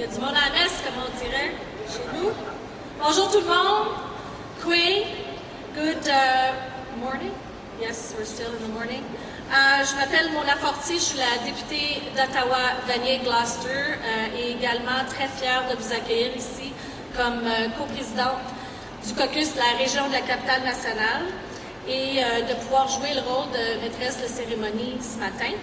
y a du monde à la messe, comme on dirait chez nous. Bonjour tout le monde. Queen, good morning. Yes, we're still in the morning. Je m'appelle Mona Fortier, je suis la députée d'Ottawa-Vanier-Gloucester et également très fière de vous accueillir ici comme coprésidente du caucus de la région de la capitale nationale et de pouvoir jouer le rôle de maîtresse de cérémonie ce matin.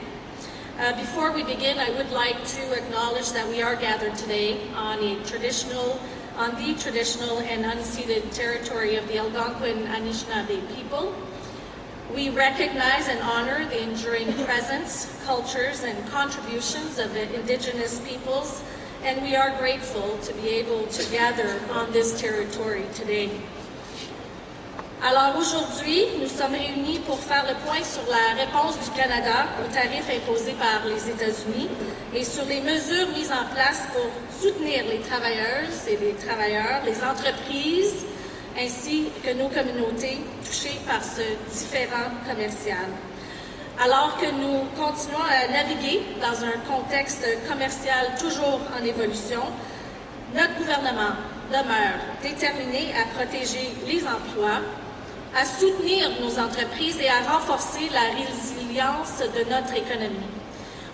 Before we begin, I would like to acknowledge that we are gathered today on the traditional and unceded territory of the Algonquin Anishinaabe people. We recognize and honor the enduring presence, cultures, and contributions of the Indigenous peoples, and we are grateful to be able to gather on this territory today. Alors aujourd'hui, nous sommes réunis pour faire le point sur la réponse du Canada aux tarifs imposés par les États-Unis et sur les mesures mises en place pour soutenir les travailleuses et les travailleurs, les entreprises, ainsi que nos communautés touchées par ce différend commercial. Alors que nous continuons à naviguer dans un contexte commercial toujours en évolution, notre gouvernement demeure déterminé à protéger les emplois, à soutenir nos entreprises et à renforcer la résilience de notre économie.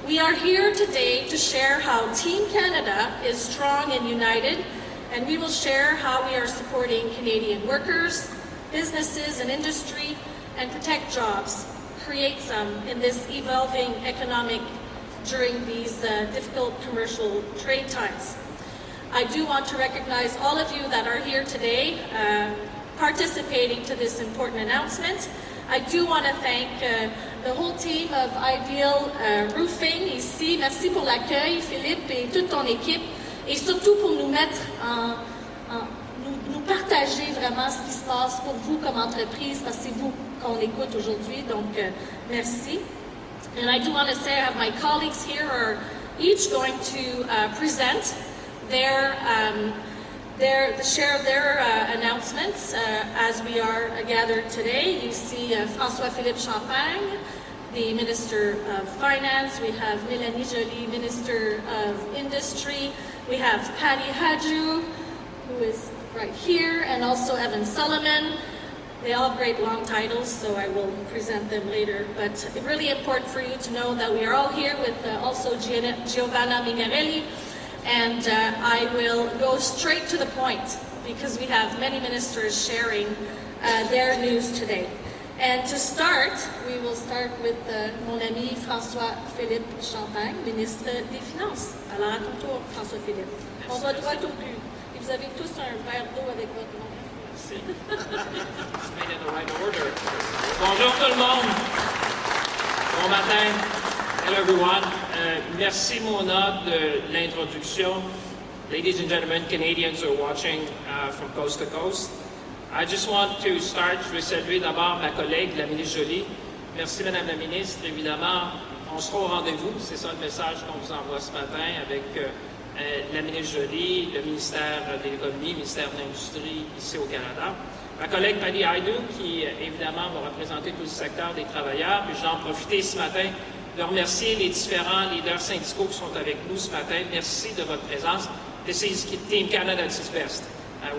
We are here today to share how Team Canada is strong and united, and we will share how we are supporting Canadian workers, businesses and industry, and protect jobs, create some in this evolving economic during these difficult commercial trade times. I do want to recognize all of you that are here today participating to this important announcement. I do want to thank the whole team of Ideal Roofing ici. Merci pour l'accueil, Philippe, et toute ton équipe, et surtout pour nous mettre nous partager vraiment ce qui se passe pour vous comme entreprise, parce que c'est vous qu'on écoute aujourd'hui, donc merci. And I do want to say I have my colleagues here are each going to present share their announcements as we are gathered today. You see François-Philippe Champagne, the Minister of Finance. We have Mélanie Joly, Minister of Industry. We have Patty Hadju, who is right here, and also Evan Sullivan. They all have great long titles, so I will present them later. But it's really important for you to know that we are all here with also Giovanna Mingarelli. And I will go straight to the point because we have many ministers sharing their news today. And to start, we will start with mon ami François-Philippe Champagne, ministre des Finances. Alors à ton tour, François-Philippe. On va droit au but. Et vous avez tous un verre d'eau avec votre nom. Merci. It's made in the right order. Bonjour tout le monde. Bon matin. Hello everyone. Merci Mona de l'introduction. Ladies and gentlemen, Canadians are watching from coast to coast. I just want to start, je vais saluer d'abord ma collègue, la ministre Joly. Merci Madame la ministre. Évidemment, on sera au rendez-vous. C'est ça le message qu'on vous envoie ce matin avec la ministre Joly, le ministère de l'Économie, le ministère de l'Industrie ici au Canada. Ma collègue Patty Hadju, qui évidemment va représenter tout le secteur des travailleurs. Puis j'en profite ce matin de remercier les différents leaders syndicaux qui sont avec nous ce matin. Merci de votre présence. This is Team Canada at its best.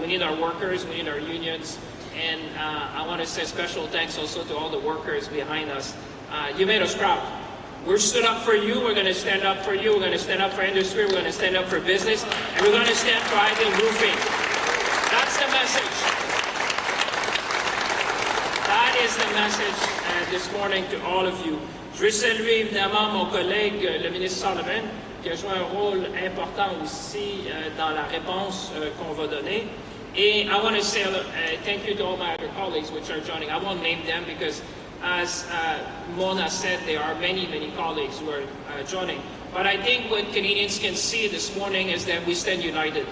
We need our workers, we need our unions, and I want to say special thanks also to all the workers behind us. You made us proud. We're stood up for you, we're going to stand up for you, we're going to stand up for industry, we're going to stand up for business, and we're going to stand for Ideal Roofing. That's the message. That is the message this morning to all of you. Je veux saluer évidemment mon collègue, le ministre Sullivan, qui a joué un rôle important aussi dans la réponse qu'on va donner. Et I want to say thank you to all my other colleagues which are joining. I won't name them because as Mona said, there are many colleagues who are joining. But I think what Canadians can see this morning is that we stand united.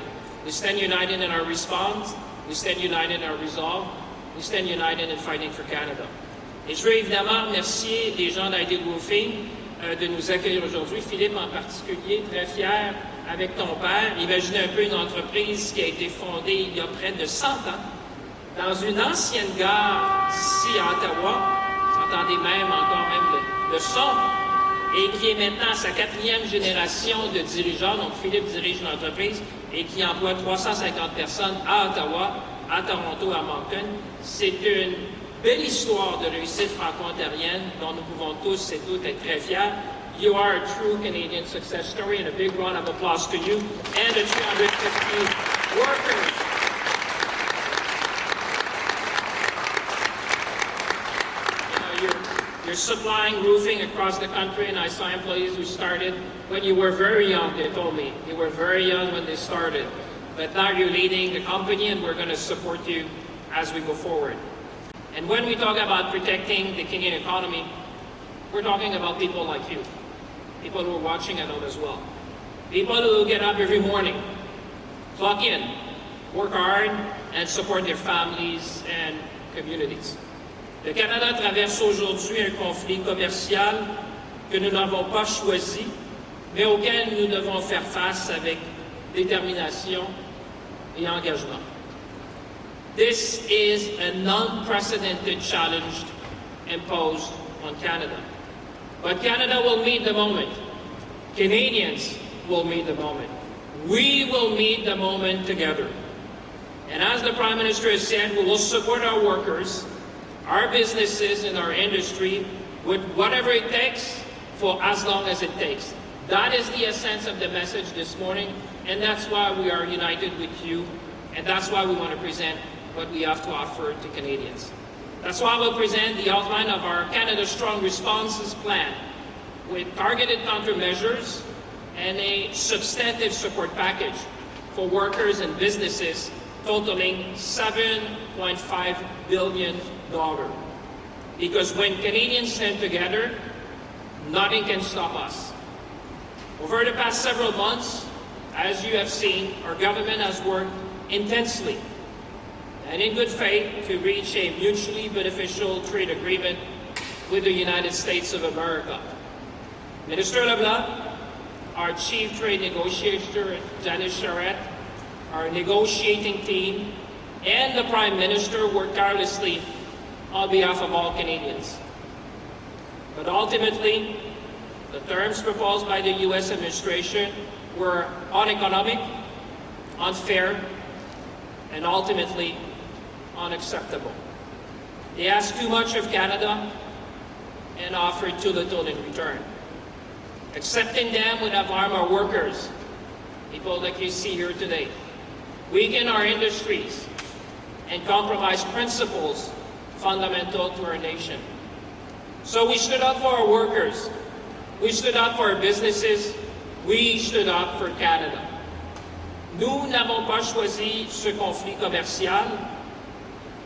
We stand united in our response, we stand united in our resolve, we stand united in fighting for Canada. Et je veux évidemment remercier les gens d'Ideal Roofing de nous accueillir aujourd'hui. Philippe en particulier, très fier avec ton père. Imaginez un peu une entreprise qui a été fondée il y a près de 100 ans dans une ancienne gare ici à Ottawa. Vous entendez même encore le son. et qui est maintenant à sa 4e génération de dirigeants. Donc, Philippe dirige l'entreprise et qui emploie 350 personnes à Ottawa, à Toronto, à Moncton. C'est une belle histoire de réussite franco-ontarienne dont nous pouvons tous et toutes être très fiers. You are a true Canadian success story, and a big round of applause to you and the 350 workers. You're supplying roofing across the country, and I saw employees who started when you were very young, they told me. You were very young when they started. But now you're leading the company, and we're going to support you as we go forward. And when we talk about protecting the Canadian economy, we're talking about people like you. People who are watching at home as well. People who get up every morning, clock in, work hard, and support their families and communities. Le Canada traverse aujourd'hui un conflit commercial que nous n'avons pas choisi, mais auquel nous devons faire face avec détermination et engagement. This is an unprecedented challenge imposed on Canada. But Canada will meet the moment. Canadians will meet the moment. We will meet the moment together. And as the Prime Minister has said, we will support our workers, our businesses, and our industry with whatever it takes for as long as it takes. That is the essence of the message this morning, and that's why we are united with you, and that's why we want to present what we have to offer to Canadians. That's why we'll present the outline of our Canada Strong Responses Plan with targeted countermeasures and a substantive support package for workers and businesses totaling $7.5 billion. Because when Canadians stand together, nothing can stop us. Over the past several months, as you have seen, our government has worked intensely and in good faith to reach a mutually beneficial trade agreement with the United States of America. Minister LeBlanc, our Chief Trade Negotiator, Janice Charette, our negotiating team, and the Prime Minister worked tirelessly on behalf of all Canadians. But ultimately, the terms proposed by the U.S. administration were uneconomic, unfair, and ultimately unacceptable. They asked too much of Canada and offered too little in return. Accepting them would have harmed our workers, people like you see here today, weaken our industries, and compromise principles fundamental to our nation. So we stood up for our workers, we stood up for our businesses, we stood up for Canada. Nous n'avons pas choisi ce conflit commercial,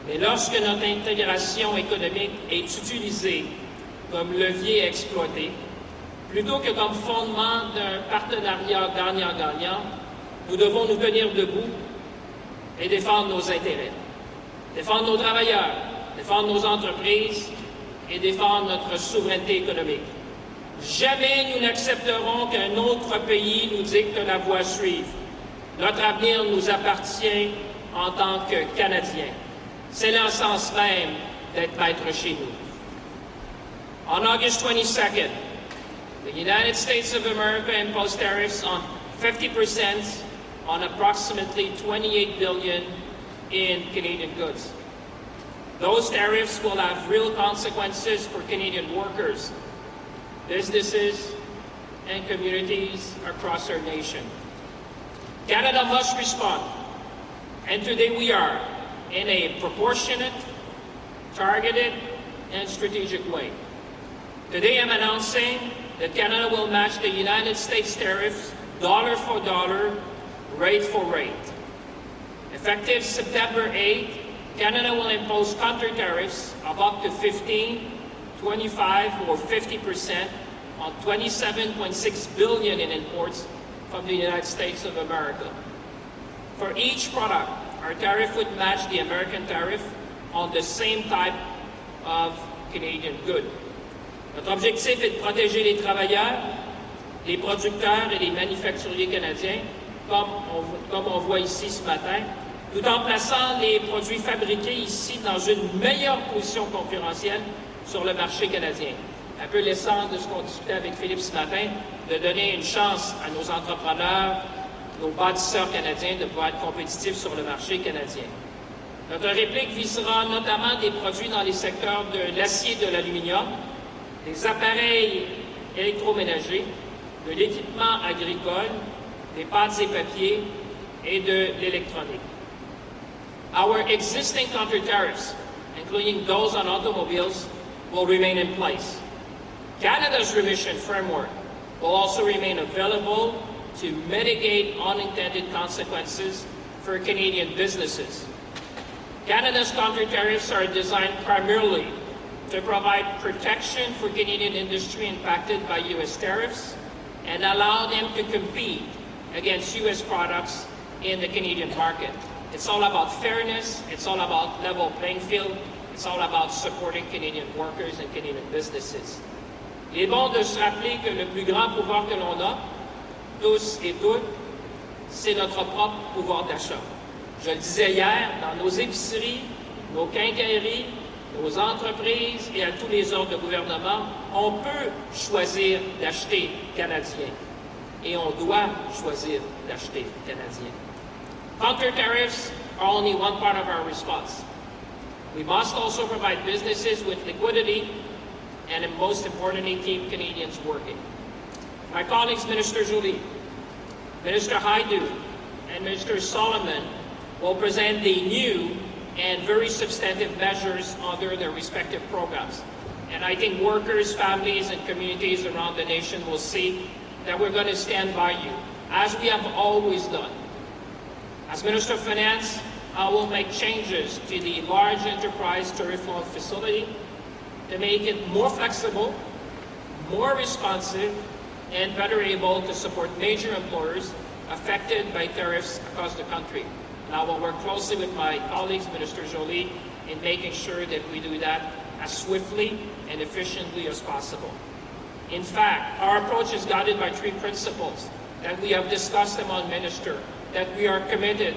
mais lorsque notre intégration économique est utilisée comme levier exploité, plutôt que comme fondement d'un partenariat gagnant-gagnant, nous devons nous tenir debout et défendre nos intérêts, défendre nos travailleurs, défendre nos entreprises et défendre notre souveraineté économique. Jamais nous n'accepterons qu'un autre pays nous dicte la voie à suivre. Notre avenir nous appartient en tant que Canadiens. C'est l'essence même d'être maître chez nous. On August 22nd, the United States of America imposed tariffs on 50% on approximately $28 billion in Canadian goods. Those tariffs will have real consequences for Canadian workers, businesses, and communities across our nation. Canada must respond, and today we are, in a proportionate, targeted, and strategic way. Today I'm announcing that Canada will match the United States tariffs dollar for dollar, rate for rate. Effective September 8th, Canada will impose counter-tariffs of up to 15, 25, or 50% on $27.6 billion in imports from the United States of America. For each product, our tariff would match the American tariff on the same type of Canadian good. Notre objectif est de protéger les travailleurs, les producteurs et les manufacturiers canadiens, comme on voit ici ce matin, tout en plaçant les produits fabriqués ici dans une meilleure position concurrentielle sur le marché canadien. un peu l'essence de ce qu'on discutait avec Philippe ce matin, de donner une chance à nos entrepreneurs, nos bâtisseurs canadiens de pouvoir être compétitifs sur le marché canadien. Notre réplique visera notamment des produits dans les secteurs de l'acier et de l'aluminium, des appareils électroménagers, de l'équipement agricole, des pâtes et papiers et de l'électronique. Our existing counter-tariffs, including those on automobiles, will remain in place. Canada's remission framework will also remain available to mitigate unintended consequences for Canadian businesses. Canada's counter-tariffs are designed primarily to provide protection for Canadian industry impacted by U.S. tariffs and allow them to compete against U.S. products in the Canadian market. It's all about fairness, it's all about level playing field, it's all about supporting Canadian workers and Canadian businesses. Il est bon de se rappeler que le plus grand pouvoir que l'on a, tous et toutes, c'est notre propre pouvoir d'achat. Je le disais hier, dans nos épiceries, nos quincailleries, nos entreprises et à tous les ordres de gouvernement, on peut choisir d'acheter canadien. Et on doit choisir d'acheter canadien. Counter-tariffs are only one part of our response. We must also provide businesses with liquidity and, most importantly, keep Canadians working. My colleagues, Minister Joly, Minister Haidu, and Minister Solomon will present the new and very substantive measures under their respective programs. And I think workers, families, and communities around the nation will see that we're going to stand by you, as we have always done. As Minister of Finance, I will make changes to the large enterprise tariff loan facility to make it more flexible, more responsive, and better able to support major employers affected by tariffs across the country. And I will work closely with my colleagues, Minister Joly, in making sure that we do that as swiftly and efficiently as possible. In fact, our approach is guided by three principles that we have discussed among ministers, that we are committed: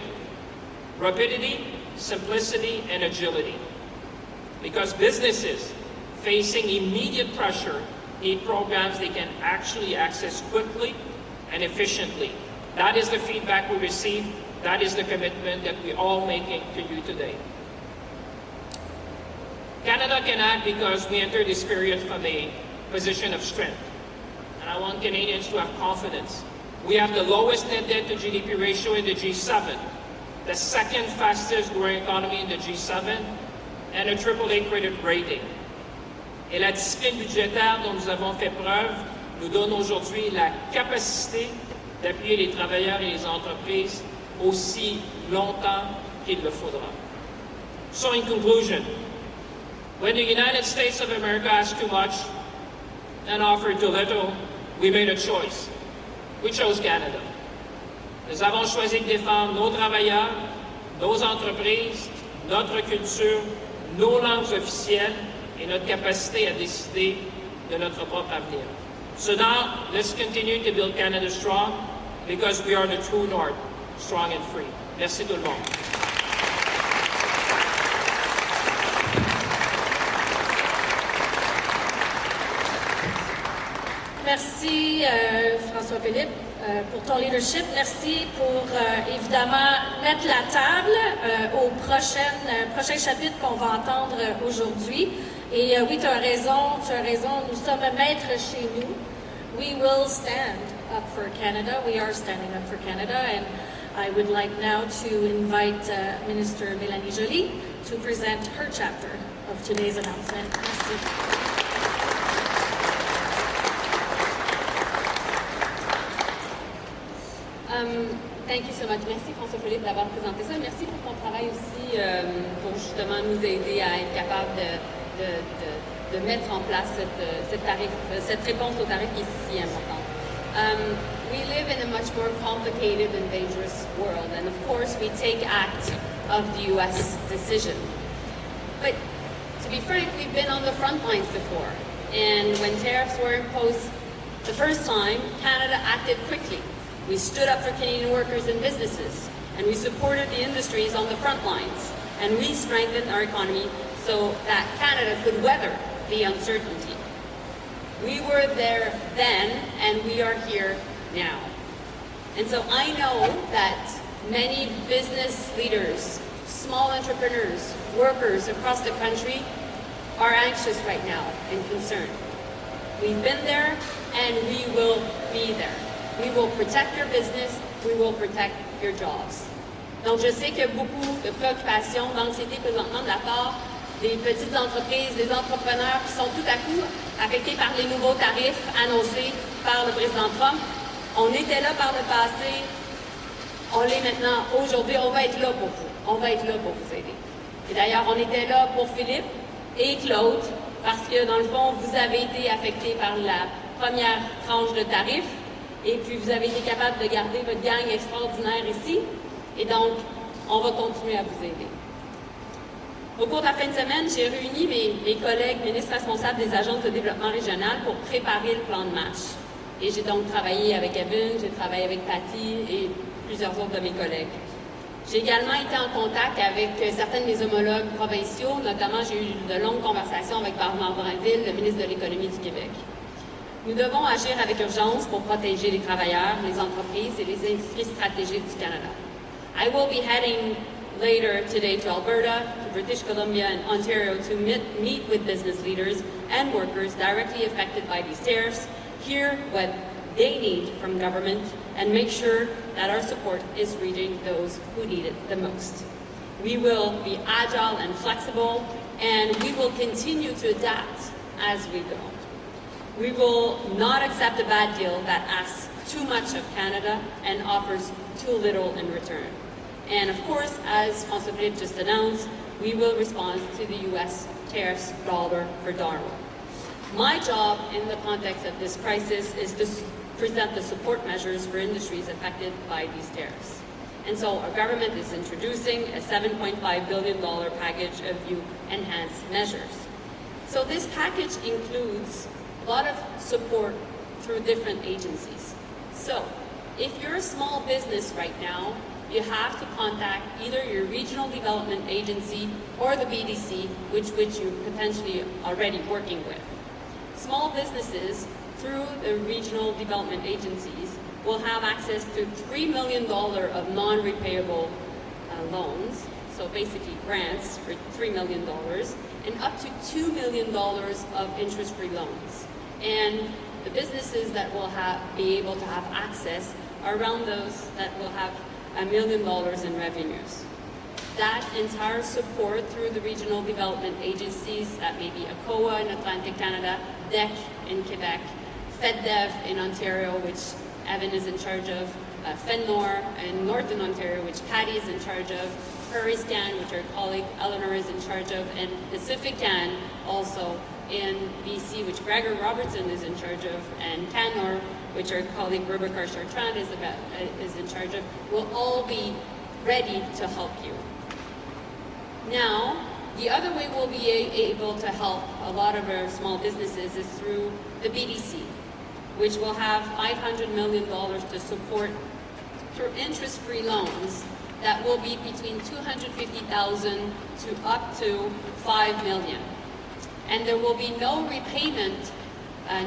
rapidity, simplicity, and agility. Because businesses facing immediate pressure need programs they can actually access quickly and efficiently. That is the feedback we receive. That is the commitment that we're all making to you today. Canada can act because we enter this period from a position of strength. And I want Canadians to have confidence. We have the lowest net debt to GDP ratio in the G7, the second fastest growing economy in the G7, and a AAA credit rating. Et la discipline budgétaire dont nous avons fait preuve nous donne aujourd'hui la capacité d'appuyer les travailleurs et les entreprises aussi longtemps qu'il le faudra. So in conclusion, when the United States of America asked too much and offered too little, we made a choice. We chose Canada. Nous avons choisi de défendre nos travailleurs, nos entreprises, notre culture, nos langues officielles et notre capacité à décider de notre propre avenir. So now, let's continue to build Canada strong, because we are the true north, strong and free. Merci tout le monde. Merci François-Philippe pour ton leadership. Merci pour évidemment mettre la table au prochain chapitre qu'on va entendre aujourd'hui. Et oui, tu as raison, nous sommes maîtres chez nous. We will stand up for Canada. We are standing up for Canada. And I would like now to invite Minister Mélanie Joly to present her chapter of today's announcement. Merci. Thank you so much. Merci François-Philippe d'avoir présenté ça. Merci pour ton travail aussi pour justement nous aider à être capable de mettre en place cette réponse au tarif qui est si importante. We live in a much more complicated and dangerous world, and of course we take act of the U.S. decision. But to be frank, we've been on the front lines before, and when tariffs were imposed the first time, Canada acted quickly. We stood up for Canadian workers and businesses, and we supported the industries on the front lines, and we strengthened our economy so that Canada could weather the uncertainty. We were there then, and we are here now. And so I know that many business leaders, small entrepreneurs, workers across the country are anxious right now and concerned. We've been there, and we will be there. We will protect your business, we will protect your jobs. Donc, je sais qu'il y a beaucoup de préoccupations, d'anxiété présentement de la part des petites entreprises, des entrepreneurs qui sont tout à coup affectés par les nouveaux tarifs annoncés par le président Trump. On était là par le passé, on l'est maintenant. Aujourd'hui, on va être là pour vous. On va être là pour vous aider. Et d'ailleurs, on était là pour Philippe et Claude, parce que dans le fond, vous avez été affectés par la première tranche de tarifs, et puis vous avez été capable de garder votre gang extraordinaire ici, et donc, on va continuer à vous aider. Au cours de la fin de semaine, j'ai réuni mes collègues ministres responsables des agences de développement régional pour préparer le plan de match. Et j'ai donc travaillé avec Evan, j'ai travaillé avec Patty et plusieurs autres de mes collègues. J'ai également été en contact avec certains de mes homologues provinciaux, notamment j'ai eu de longues conversations avec Bernard Drinville, le ministre de l'Économie du Québec. Nous devons agir avec urgence pour protéger les travailleurs, les entreprises et les industries stratégiques du Canada. I will be heading later today to Alberta, to British Columbia and Ontario to meet with business leaders and workers directly affected by these tariffs, hear what they need from government, and make sure that our support is reaching those who need it the most. We will be agile and flexible, and we will continue to adapt as we go. We will not accept a bad deal that asks too much of Canada and offers too little in return. And of course, as François Philippe just announced, we will respond to the U.S. tariffs dollar for dollar. My job in the context of this crisis is to present the support measures for industries affected by these tariffs. And so our government is introducing a $7.5 billion package of new enhanced measures. So this package includes a lot of support through different agencies. So if you're a small business right now, you have to contact either your regional development agency or the BDC, which you're potentially already working with. Small businesses, through the regional development agencies, will have access to $3 million of non-repayable loans, so basically grants for $3 million, and up to $2 million of interest-free loans. And the businesses that will be able to have access are around those that will have $1 million in revenues. That entire support through the regional development agencies, that may be ACOA in Atlantic Canada, DEC in Quebec, FedDev in Ontario, which Evan is in charge of, FedNor in Northern Ontario, which Patty is in charge of, PrairieScan, which our colleague Eleanor is in charge of, and PacificCan also in BC, which Gregor Robertson is in charge of, and Canor, which our colleague Rebecca Chartrand is in charge of, will all be ready to help you. Now, the other way we'll be able to help a lot of our small businesses is through the BDC, which will have $500 million to support through interest-free loans that will be between $250,000 to up to $5 million. And there will be no repayment,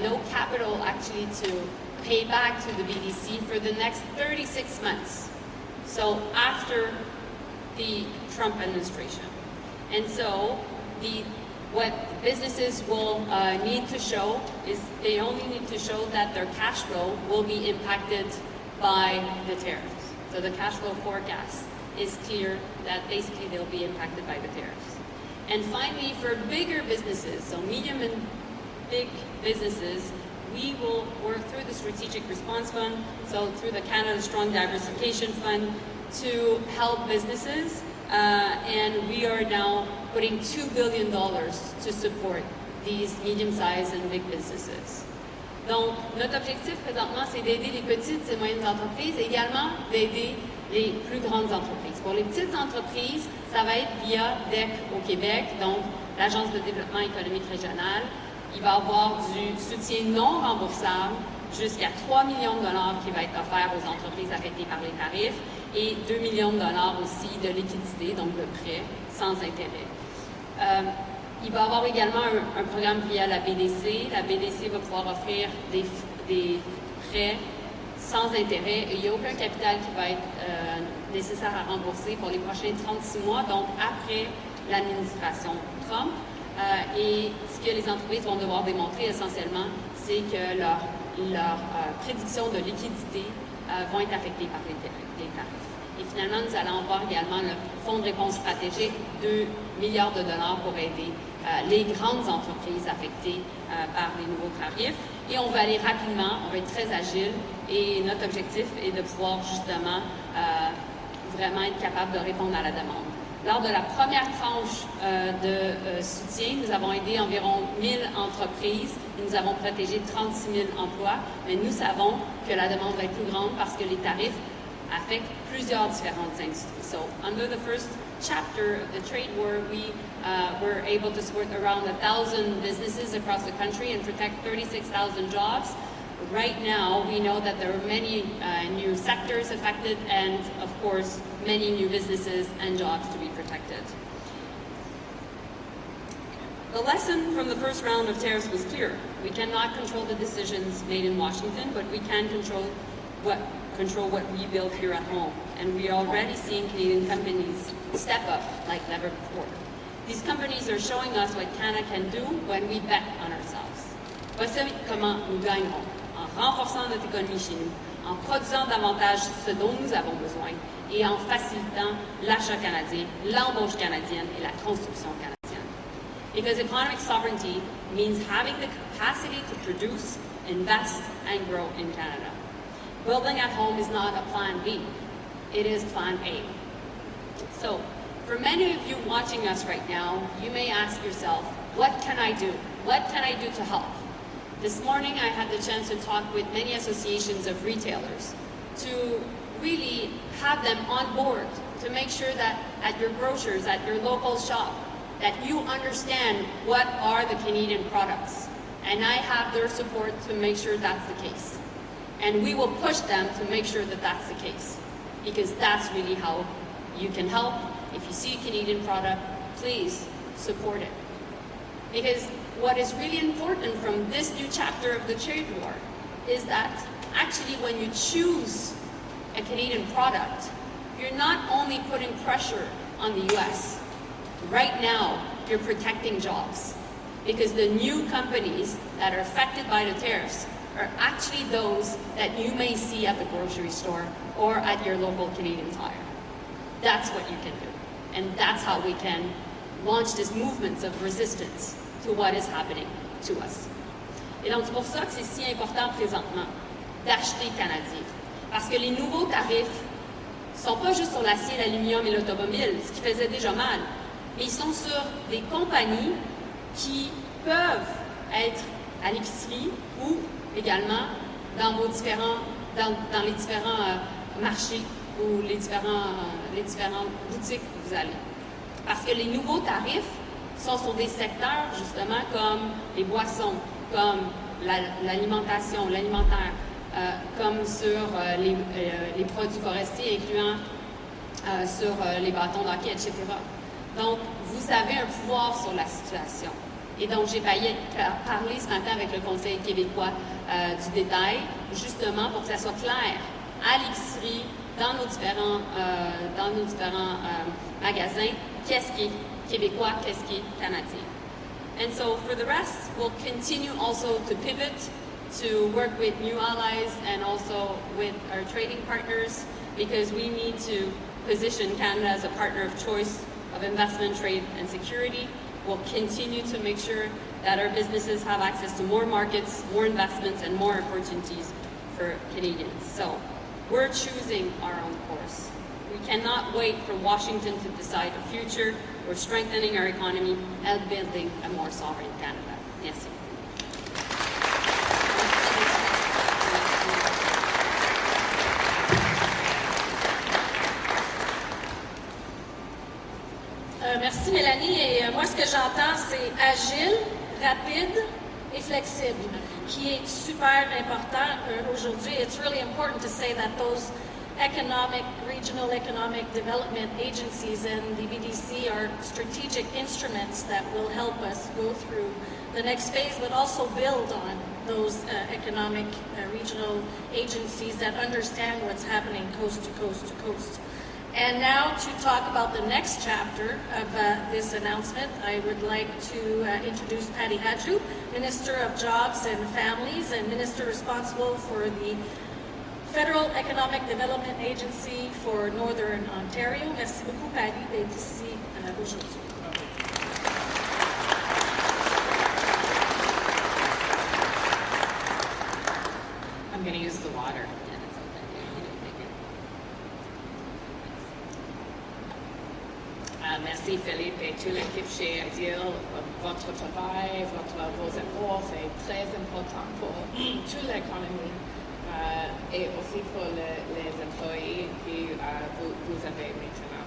no capital actually to pay back to the BDC for the next 36 months. So after the Trump administration. And so what businesses will need to show is they only need to show that their cash flow will be impacted by the tariffs. So the cash flow forecast is clear that basically they'll be impacted by the tariffs. And finally, for bigger businesses, so medium and big businesses, we will work through the Strategic Response Fund, so through the Canada Strong Diversification Fund, to help businesses. And we are now putting $2 billion to support these medium-sized and big businesses. Donc, notre objectif présentement, c'est d'aider les petites et moyennes entreprises, et également d'aider les plus grandes entreprises. Pour les petites entreprises, ça va être via DEC au Québec, donc l'Agence de développement économique régional. Il va y avoir du soutien non remboursable jusqu'à 3 millions de dollars qui va être offert aux entreprises affectées par les tarifs et 2 millions de dollars aussi de liquidité, donc de prêts sans intérêt. Il va y avoir également un programme via la BDC. La BDC va pouvoir offrir des prêts sans intérêt. Il n'y a aucun capital qui va être nécessaire à rembourser pour les prochains 36 mois, donc après l'administration Trump. Et ce que les entreprises vont devoir démontrer essentiellement, c'est que leurs prédictions de liquidité vont être affectées par les tarifs. Et finalement, nous allons voir également le Fonds de réponse stratégique, 2 milliards de dollars pour aider les grandes entreprises affectées par les nouveaux tarifs. Et on va aller rapidement, on va être très agile et notre objectif est de pouvoir justement vraiment être capable de répondre à la demande. Lors de la première tranche de soutien, nous avons aidé environ 1000 entreprises et nous avons protégé 36 000 emplois, mais nous savons que la demande va être plus grande parce que les tarifs affectent plusieurs différentes industries. So, under the first chapter of the trade war, we were able to support around 1,000 businesses across the country and protect 36,000 jobs. Right now, we know that there are many new sectors affected and, of course, many new businesses and jobs to be protected. The lesson from the first round of tariffs was clear. We cannot control the decisions made in Washington, but we can control what we build here at home. And we are already seeing Canadian companies step up like never before. These companies are showing us what Canada can do when we bet on ourselves. Voici comment nous gagnerons, en renforçant notre économie chez nous, en produisant davantage ce dont nous avons besoin et en facilitant l'achat canadien, l'embauche canadienne et la construction canadienne. Because economic sovereignty means having the capacity to produce, invest, and grow in Canada. Building at home is not a plan B, it is plan A. So, for many of you watching us right now, you may ask yourself, what can I do? What can I do to help? This morning I had the chance to talk with many associations of retailers to really have them on board to make sure that at your grocers, at your local shop, that you understand what are the Canadian products. And I have their support to make sure that's the case. And we will push them to make sure that that's the case. Because that's really how you can help. If you see a Canadian product, please support it. Because what is really important from this new chapter of the trade war is that actually when you choose a Canadian product, you're not only putting pressure on the US. Right now, you're protecting jobs. Because the new companies that are affected by the tariffs are actually those that you may see at the grocery store or at your local Canadian Tire. That's what you can do. And that's how we can launch this movement of resistance to what is happening to us. Et donc, c'est pour ça que c'est si important présentement d'acheter canadien. Parce que les nouveaux tarifs ne sont pas juste sur l'acier, l'aluminium et l'automobile, ce qui faisait déjà mal, mais ils sont sur des compagnies qui peuvent être à l'épicerie ou également dans les différents marchés ou les différentes boutiques où vous allez. Parce que les nouveaux tarifs sont sur des secteurs justement comme les boissons, comme l'alimentation, l'alimentaire, comme sur les produits forestiers, incluant sur les bâtons d'hockey, etc. Donc, vous avez un pouvoir sur la situation. Et donc, j'ai parlé ce matin avec le Conseil québécois du détail, justement pour que ça soit clair à l'épicerie, dans nos différents magasins, qu'est-ce qui est québécois, qu'est-ce qui est canadien. And so, for the rest, we'll continue also to pivot, to work with new allies and also with our trading partners, because we need to position Canada as a partner of choice of investment, trade, and security. We'll continue to make sure that our businesses have access to more markets, more investments, and more opportunities for Canadians. So we're choosing our own course. We cannot wait for Washington to decide the future. We're strengthening our economy and building a more sovereign Canada. Merci. Merci Mélanie. Et moi, ce que j'entends, c'est agile, rapide et flexible, qui est super important aujourd'hui. It's really important to say that those regional economic development agencies, and the BDC are strategic instruments that will help us go through the next phase, but also build on those economic regional agencies that understand what's happening coast to coast to coast. And now to talk about the next chapter of this announcement, I would like to introduce Patty Hadju, Minister of Jobs and Families and Minister responsible for the Federal Economic Development Agency for Northern Ontario. Merci beaucoup, Patty, d'être ici aujourd'hui. I'm going to use the water. Merci Philippe et toute l'équipe chez Ideal. Votre travail, vos efforts, c'est très important pour toute l'économie et aussi pour les employés que vous avez maintenant.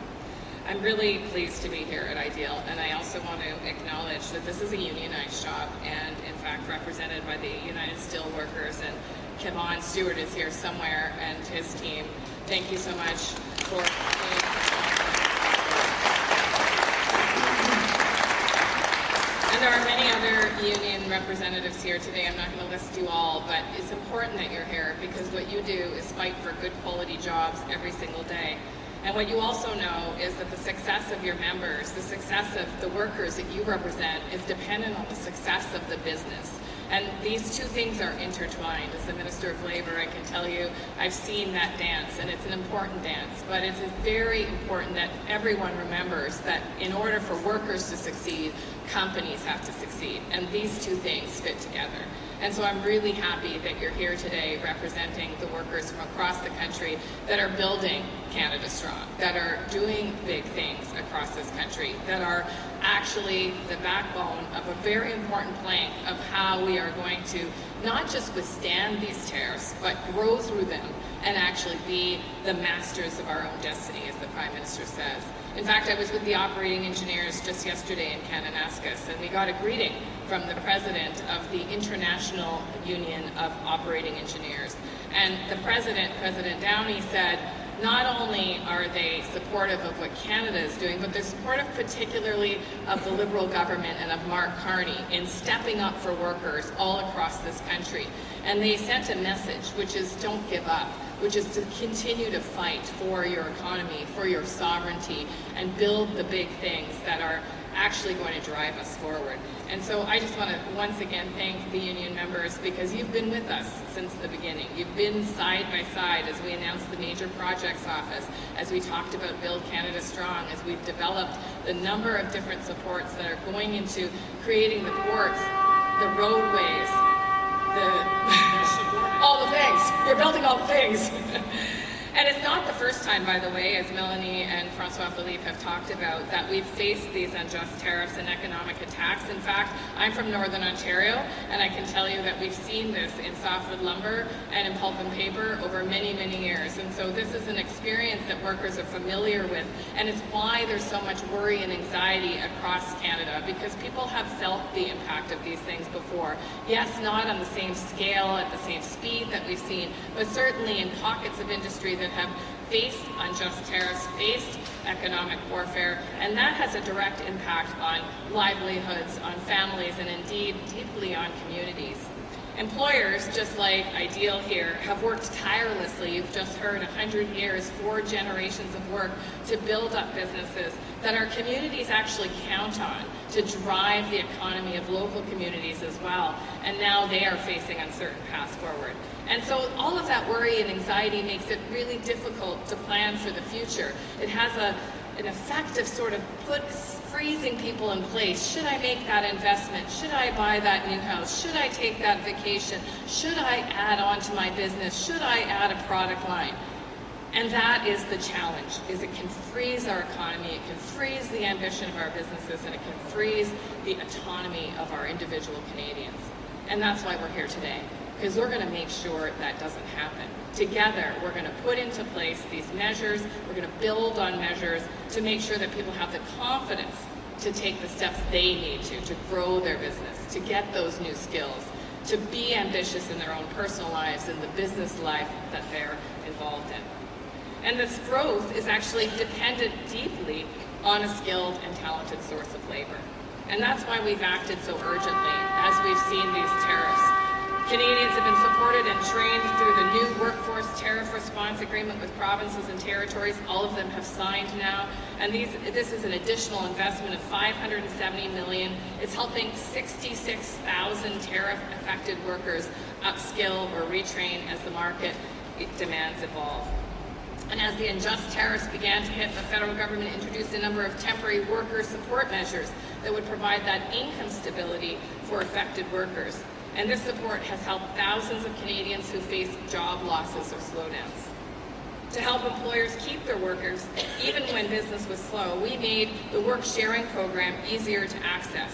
I'm really pleased to be here at Ideal, and I also want to acknowledge that this is a unionized shop and in fact represented by the United Steelworkers, and Kevon Stewart is here somewhere and his team. Thank you so much for And there are many other union representatives here today. I'm not going to list you all, but it's important that you're here because what you do is fight for good quality jobs every single day. And what you also know is that the success of your members, the success of the workers that you represent is dependent on the success of the business. And these two things are intertwined. As the Minister of Labour, I can tell you, I've seen that dance, and it's an important dance. But it's very important that everyone remembers that in order for workers to succeed, companies have to succeed. And these two things fit together. And so I'm really happy that you're here today representing the workers from across the country that are building Canada strong, that are doing big things across this country, that are actually the backbone of a very important plank of how we are going to not just withstand these tariffs, but grow through them and actually be the masters of our own destiny, as the Prime Minister says. In fact, I was with the operating engineers just yesterday in Kananaskis, and we got a greeting from the president of the International Union of Operating Engineers. And the president, President Downey, said not only are they supportive of what Canada is doing, but they're supportive particularly of the Liberal government and of Mark Carney in stepping up for workers all across this country. And they sent a message, which is don't give up, which is to continue to fight for your economy, for your sovereignty, and build the big things that are actually going to drive us forward. And so I just want to once again thank the union members because you've been with us since the beginning. You've been side by side as we announced the Major Projects Office, as we talked about Build Canada Strong, as we've developed the number of different supports that are going into creating the ports, the roadways, all the things. You're building all the things. And it's not the first time, by the way, as Melanie and Francois Philippe have talked about, that we've faced these unjust tariffs and economic attacks. In fact, I'm from Northern Ontario, and I can tell you that we've seen this in softwood lumber and in pulp and paper over many, many years. And so this is an experience that workers are familiar with, and it's why there's so much worry and anxiety across Canada, because people have felt the impact of these things before. Yes, not on the same scale, at the same speed that we've seen, but certainly in pockets of industry that have faced unjust tariffs, faced economic warfare, and that has a direct impact on livelihoods, on families, and indeed deeply on communities. Employers, just like Ideal here, have worked tirelessly, you've just heard, 100 years, 4 generations of work to build up businesses that our communities actually count on to drive the economy of local communities as well. And now they are facing uncertain paths forward. And so all of that worry and anxiety makes it really difficult to plan for the future. It has an effect of sort of freezing people in place. Should I make that investment? Should I buy that new house? Should I take that vacation? Should I add on to my business? Should I add a product line? And that is the challenge, is it can freeze our economy, it can freeze the ambition of our businesses, and it can freeze the autonomy of our individual Canadians. And that's why we're here today, because we're going to make sure that doesn't happen. Together, we're going to put into place these measures, we're going to build on measures to make sure that people have the confidence to take the steps they need to grow their business, to get those new skills, to be ambitious in their own personal lives and the business life that they're involved in. And this growth is actually dependent deeply on a skilled and talented source of labor. And that's why we've acted so urgently as we've seen these tariffs. Canadians have been supported and trained through the new Workforce Tariff Response Agreement with provinces and territories. All of them have signed now. And this is an additional investment of $570 million. It's helping 66,000 tariff-affected workers upskill or retrain as the market demands evolve. And as the unjust tariffs began to hit, the federal government introduced a number of temporary worker support measures that would provide that income stability for affected workers. And this support has helped thousands of Canadians who face job losses or slowdowns. To help employers keep their workers, even when business was slow, we made the work sharing program easier to access.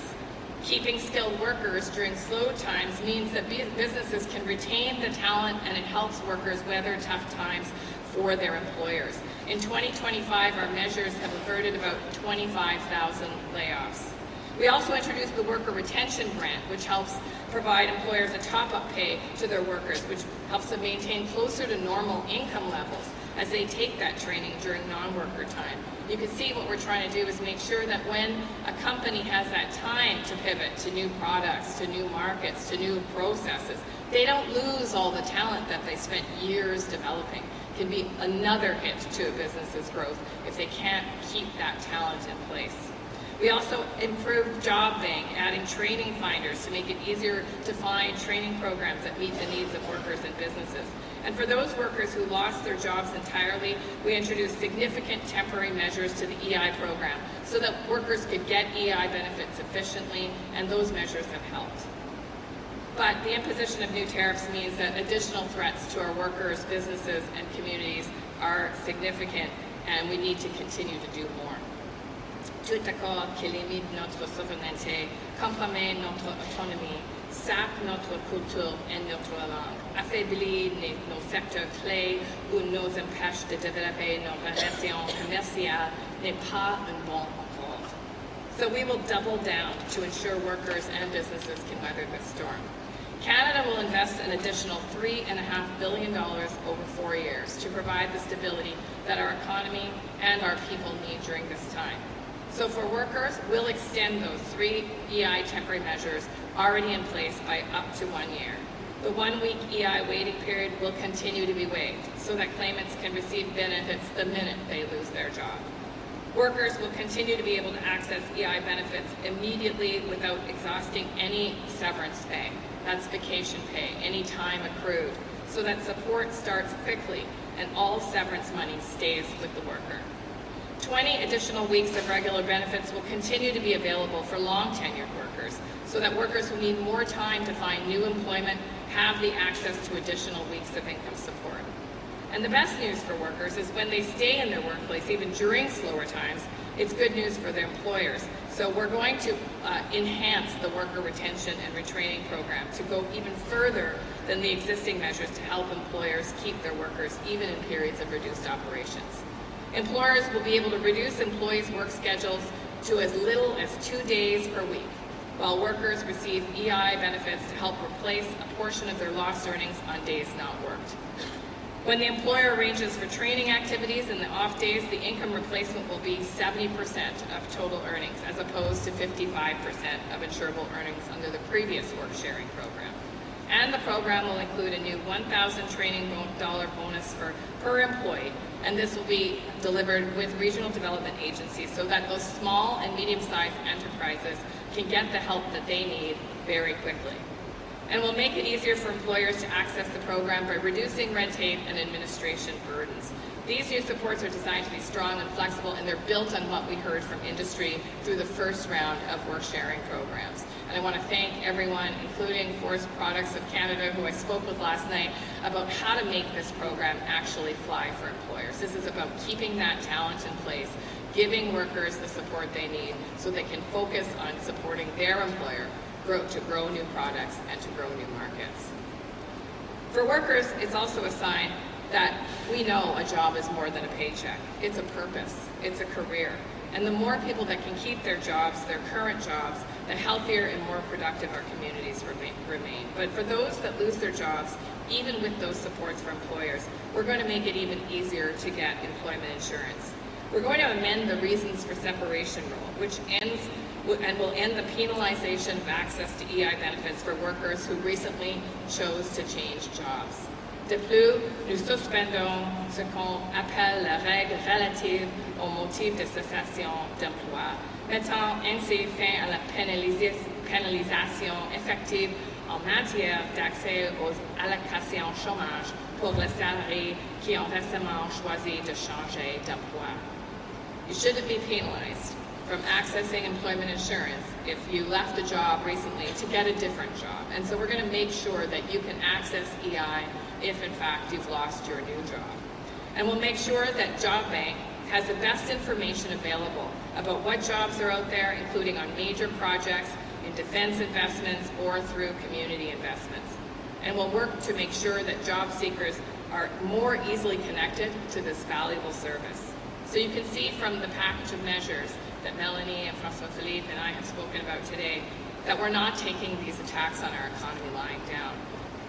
Keeping skilled workers during slow times means that businesses can retain the talent, and it helps workers weather tough times for their employers. In 2025, our measures have averted about 25,000 layoffs. We also introduced the Worker Retention Grant, which helps provide employers a top-up pay to their workers, which helps them maintain closer to normal income levels as they take that training during non-worker time. You can see what we're trying to do is make sure that when a company has that time to pivot to new products, to new markets, to new processes, they don't lose all the talent that they spent years developing. It can be another hit to a business's growth if they can't keep that talent in place. We also improved job bank, adding training finders to make it easier to find training programs that meet the needs of workers and businesses. And for those workers who lost their jobs entirely, we introduced significant temporary measures to the EI program so that workers could get EI benefits efficiently, and those measures have helped. But the imposition of new tariffs means that additional threats to our workers, businesses, and communities are significant, and we need to continue to do more. Tout accord qui limite notre souveraineté, compromet notre autonomie, sape notre culture et notre langue, affaiblit nos secteurs clés ou nous empêche de développer nos relations commerciales n'est pas un bon accord. So we will double down to ensure workers and businesses can weather this storm. Canada will invest an additional $3.5 billion over 4 years to provide the stability that our economy and our people need during this time. So for workers, we'll extend those 3 EI temporary measures already in place by up to 1 year. The 1-week EI waiting period will continue to be waived so that claimants can receive benefits the minute they lose their job. Workers will continue to be able to access EI benefits immediately without exhausting any severance pay. That's vacation pay, any time accrued, so that support starts quickly and all severance money stays with the worker. 20 additional weeks of regular benefits will continue to be available for long tenured workers so that workers who need more time to find new employment have the access to additional weeks of income support. And the best news for workers is when they stay in their workplace, even during slower times, it's good news for their employers. So we're going to enhance the worker retention and retraining program to go even further than the existing measures to help employers keep their workers even in periods of reduced operations. Employers will be able to reduce employees' work schedules to as little as 2 days per week, while workers receive EI benefits to help replace a portion of their lost earnings on days not worked. When the employer arranges for training activities and the off days, the income replacement will be 70% of total earnings, as opposed to 55% of insurable earnings under the previous work sharing program. And the program will include a new $1,000 training dollar bonus per employee, and this will be delivered with regional development agencies so that those small and medium-sized enterprises can get the help that they need very quickly. And we'll make it easier for employers to access the program by reducing red tape and administration burdens. These new supports are designed to be strong and flexible, and they're built on what we heard from industry through the first round of work-sharing programs. And I want to thank everyone, including Forest Products of Canada, who I spoke with last night, about how to make this program actually fly for employers. This is about keeping that talent in place, giving workers the support they need so they can focus on supporting their employer to grow new products and to grow new markets. For workers, it's also a sign that we know a job is more than a paycheck. It's a purpose, it's a career. And the more people that can keep their jobs, their current jobs, the healthier and more productive our communities remain. But for those that lose their jobs, even with those supports for employers. We're going to make it even easier to get employment insurance. We're going to amend the reasons for separation rule, which will end the penalization of access to EI benefits for workers who recently chose to change jobs. De plus, nous suspendons ce qu'on appelle la règle relative au motif de cessation d'emploi, mettant ainsi fin à la pénalisation effective en matière d'accès aux allocations chômage pour les salariés qui ont récemment choisi de changer d'emploi. You shouldn't be penalized from accessing employment insurance if you left a job recently to get a different job. And so we're going to make sure that you can access EI if in fact you've lost your new job. And we'll make sure that Job Bank has the best information available about what jobs are out there, including on major projects, in defense investments, or through community investments. And we'll work to make sure that job seekers are more easily connected to this valuable service. So you can see from the package of measures that Melanie and François-Philippe and I have spoken about today that we're not taking these attacks on our economy lying down.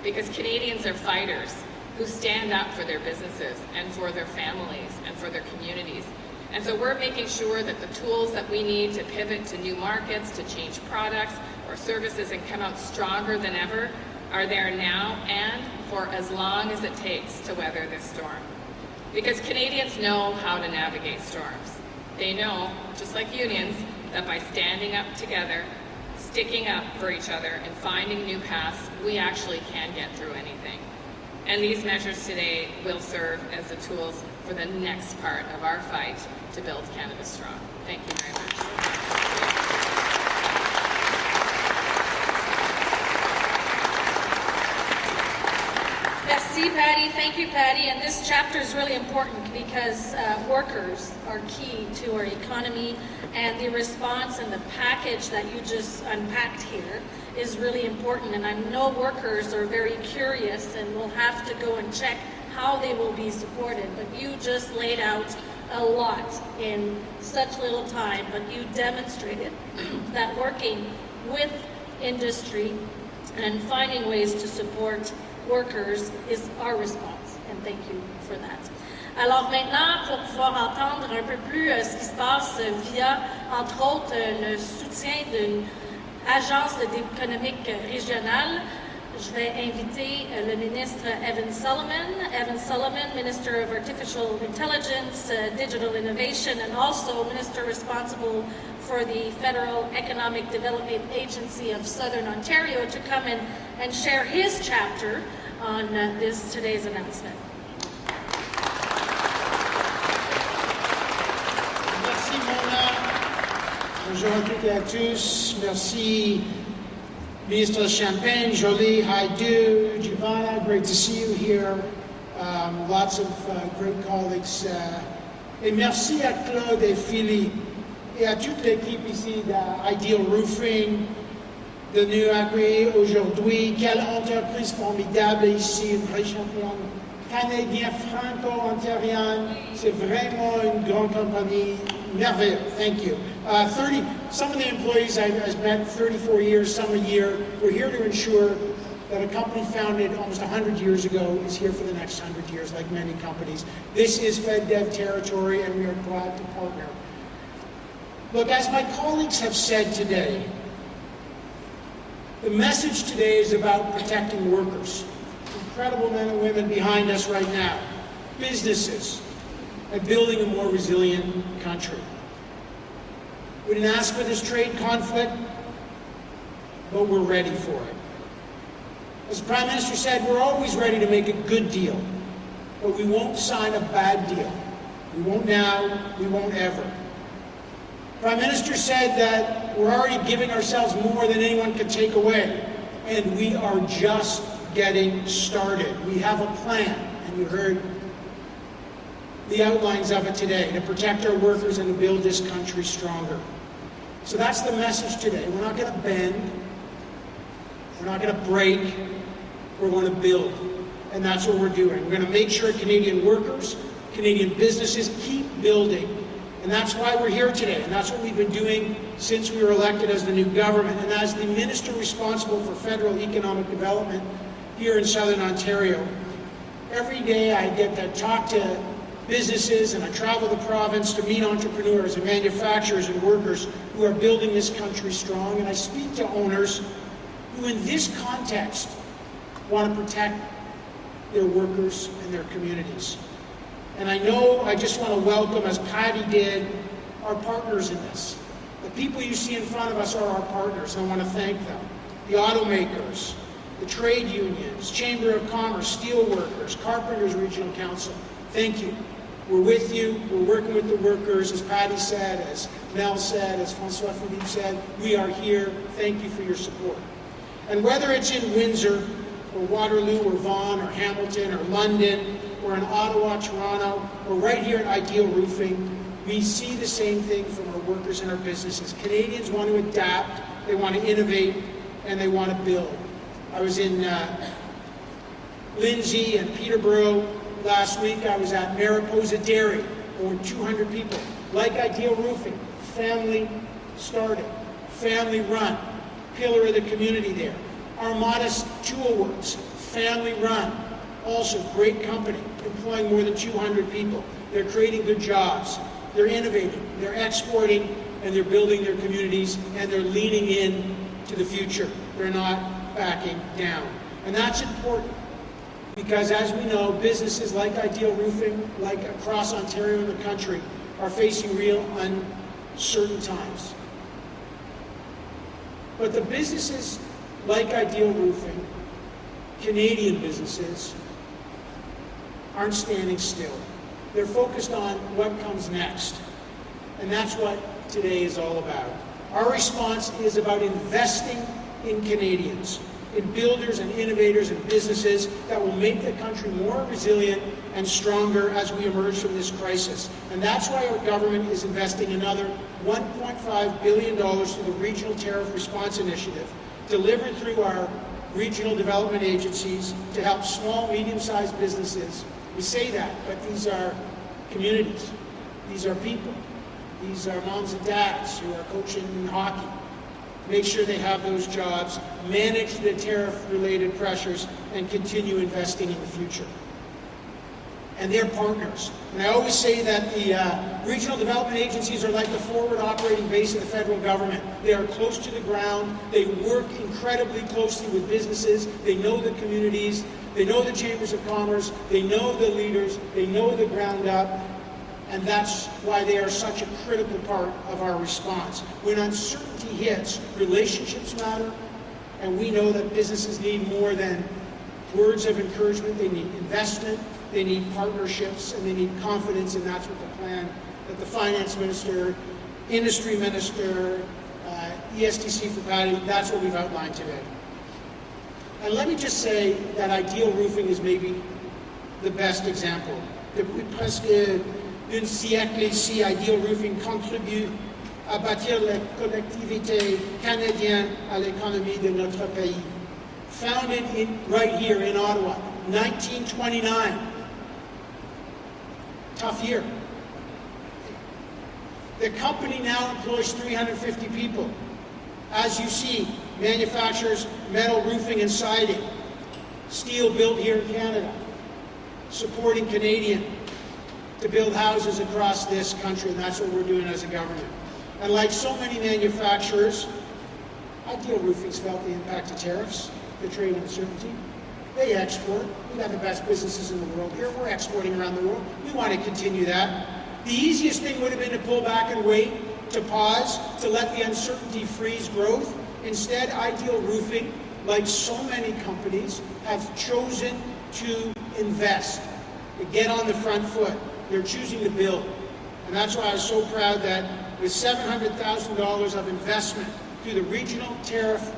Because Canadians are fighters who stand up for their businesses and for their families and for their communities. And so we're making sure that the tools that we need to pivot to new markets, to change products or services and come out stronger than ever are there now and for as long as it takes to weather this storm. Because Canadians know how to navigate storms. They know, just like unions, that by standing up together, sticking up for each other, and finding new paths, we actually can get through anything. And these measures today will serve as the tools for the next part of our fight to build Canada strong. Thank you very much. Merci, Patty. Thank you, Patty. And this chapter is really important because workers are key to our economy, and the response and the package that you just unpacked here is really important. And I know workers are very curious and will have to go and check how they will be supported. But you just laid out a lot in such little time, but you demonstrated that working with industry and finding ways to support workers is our response, and thank you for that. Alors maintenant, pour pouvoir entendre un peu plus ce qui se passe via, entre autres, le soutien d'une agence économique régionale, je vais inviter le ministre Evan Solomon. Evan Solomon, Minister of Artificial Intelligence, Digital Innovation, and also Minister responsible for the Federal Economic Development Agency of Southern Ontario, to come in and share his chapter on today's announcement. Merci Mona. Bonjour à toutes et à tous. Merci Ministre Champagne, Jolie, Haidu, Giovanna, great to see you here. Lots of great colleagues. Et merci à Claude et Philippe et à toute l'équipe ici d'Ideal Roofing de nous accueillir aujourd'hui. Quelle entreprise formidable ici, une vraie championne canadienne franco-ontarienne. C'est vraiment une grande compagnie. Merveilleux. Thank you. Some of the employees I've met 34 years, some a year. We're here to ensure that a company founded almost 100 years ago is here for the next 100 years, like many companies. This is FedDev territory, and we are glad to partner. Look, as my colleagues have said today, the message today is about protecting workers. Incredible men and women behind us right now, businesses, and building a more resilient country. We didn't ask for this trade conflict, but we're ready for it. As the Prime Minister said, we're always ready to make a good deal, but we won't sign a bad deal. We won't now, we won't ever. Prime Minister said that we're already giving ourselves more than anyone can take away, and we are just getting started. We have a plan, and you heard the outlines of it today, to protect our workers and to build this country stronger. So that's the message today. We're not going to bend. We're not going to break. We're going to build. And that's what we're doing. We're going to make sure Canadian workers, Canadian businesses keep building. And that's why we're here today. And that's what we've been doing since we were elected as the new government. And as the minister responsible for federal economic development, here in Southern Ontario. Every day I get to talk to businesses and I travel the province to meet entrepreneurs and manufacturers and workers who are building this country strong. And I speak to owners who in this context want to protect their workers and their communities. And I know I just want to welcome, as Patty did, our partners in this. The people you see in front of us are our partners, and I want to thank them. The automakers, the trade unions, Chamber of Commerce, steelworkers, Carpenters Regional Council, thank you. We're with you, we're working with the workers, as Patty said, as Mel said, as François Philippe said, we are here. Thank you for your support. And whether it's in Windsor, or Waterloo, or Vaughan, or Hamilton, or London, or in Ottawa, Toronto, or right here at Ideal Roofing, we see the same thing from our workers and our businesses. Canadians want to adapt, they want to innovate, and they want to build. I was in Lindsay and Peterborough last week. I was at Mariposa Dairy, over 200 people. Like Ideal Roofing, family started, family run, pillar of the community there. Armada Tool Works, family run, also great company, employing more than 200 people. They're creating good jobs, they're innovating, they're exporting, and they're building their communities, and they're leaning in to the future. They're not backing down. And that's important because, as we know, businesses like Ideal Roofing, like across Ontario and the country, are facing real uncertain times. But the businesses like Ideal Roofing, Canadian businesses, aren't standing still. They're focused on what comes next. And that's what today is all about. Our response is about investing in Canadians, in builders and innovators and businesses that will make the country more resilient and stronger as we emerge from this crisis. And that's why our government is investing another $1.5 billion through the Regional Tariff Response Initiative, delivered through our regional development agencies to help small, medium-sized businesses. We say that, but these are communities. These are people. These are moms and dads who are coaching hockey. Make sure they have those jobs, manage the tariff-related pressures, and continue investing in the future. And they're partners. And I always say that the regional development agencies are like the forward operating base of the federal government. They are close to the ground. They work incredibly closely with businesses. They know the communities. They know the chambers of commerce. They know the leaders. They know the ground up. And that's why they are such a critical part of our response. When uncertainty hits, relationships matter, and we know that businesses need more than words of encouragement. They need investment, they need partnerships, and they need confidence, and that's what the plan that the Finance Minister, Industry Minister, ESTC for Patty, that's what we've outlined today. And let me just say that Ideal Roofing is maybe the best example. Depuis presque d'un siècle ici, Ideal Roofing contribue à bâtir la collectivité canadienne à l'économie de notre pays. Founded right here in Ottawa, 1929. Tough year. The company now employs 350 people. As you see, manufactures metal roofing and siding, steel built here in Canada, supporting Canadian to build houses across this country, and that's what we're doing as a government. And like so many manufacturers, Ideal Roofing's felt the impact of tariffs, the trade uncertainty. They export. We've got the best businesses in the world here. We're exporting around the world. We want to continue that. The easiest thing would have been to pull back and wait, to pause, to let the uncertainty freeze growth. Instead, Ideal Roofing, like so many companies, have chosen to invest, to get on the front foot. They're choosing to build. And that's why I was so proud that with $700,000 of investment through the Regional Tariff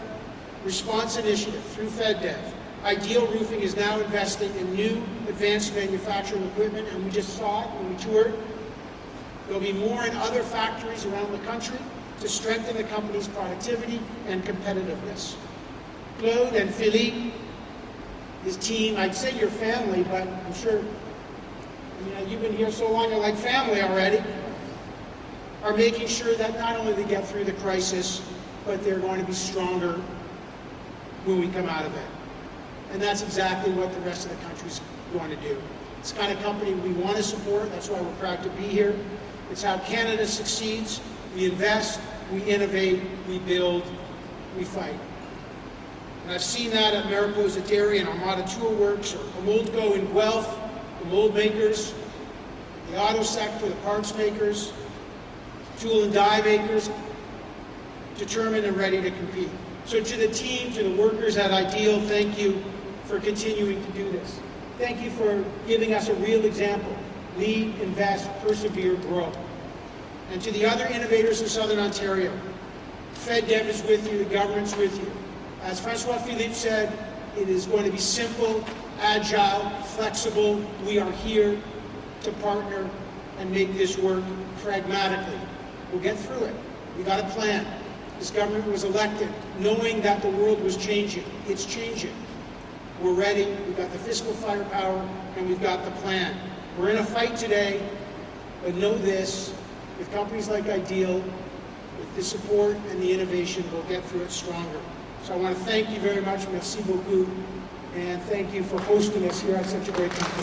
Response Initiative, through FedDev, Ideal Roofing is now investing in new advanced manufacturing equipment, and we just saw it when we toured. There'll be more in other factories around the country to strengthen the company's productivity and competitiveness. Claude and Philippe, his team, I'd say your family, but I'm sure you've been here so long, you're like family already, are making sure that not only they get through the crisis, but they're going to be stronger when we come out of it. And that's exactly what the rest of the country's going to do. It's the kind of company we want to support. That's why we're proud to be here. It's how Canada succeeds. We invest, we innovate, we build, we fight. And I've seen that at Mariposa Dairy and Armada Tool Works, or Comoldco in Guelph, the mold makers, the auto sector, the parts makers, tool and die makers, determined and ready to compete. So to the team, to the workers at Ideal, thank you for continuing to do this. Thank you for giving us a real example. Lead, invest, persevere, grow. And to the other innovators in Southern Ontario, FedDev is with you, the government's with you. As Francois Philippe said, it is going to be simple, agile, flexible. We are here to partner and make this work pragmatically. We'll get through it. We got a plan. This government was elected knowing that the world was changing. It's changing. We're ready. We've got the fiscal firepower, and we've got the plan. We're in a fight today, but know this, with companies like Ideal, with the support and the innovation, we'll get through it stronger. So I want to thank you very much. Merci beaucoup. And thank you for hosting us here at such a great company.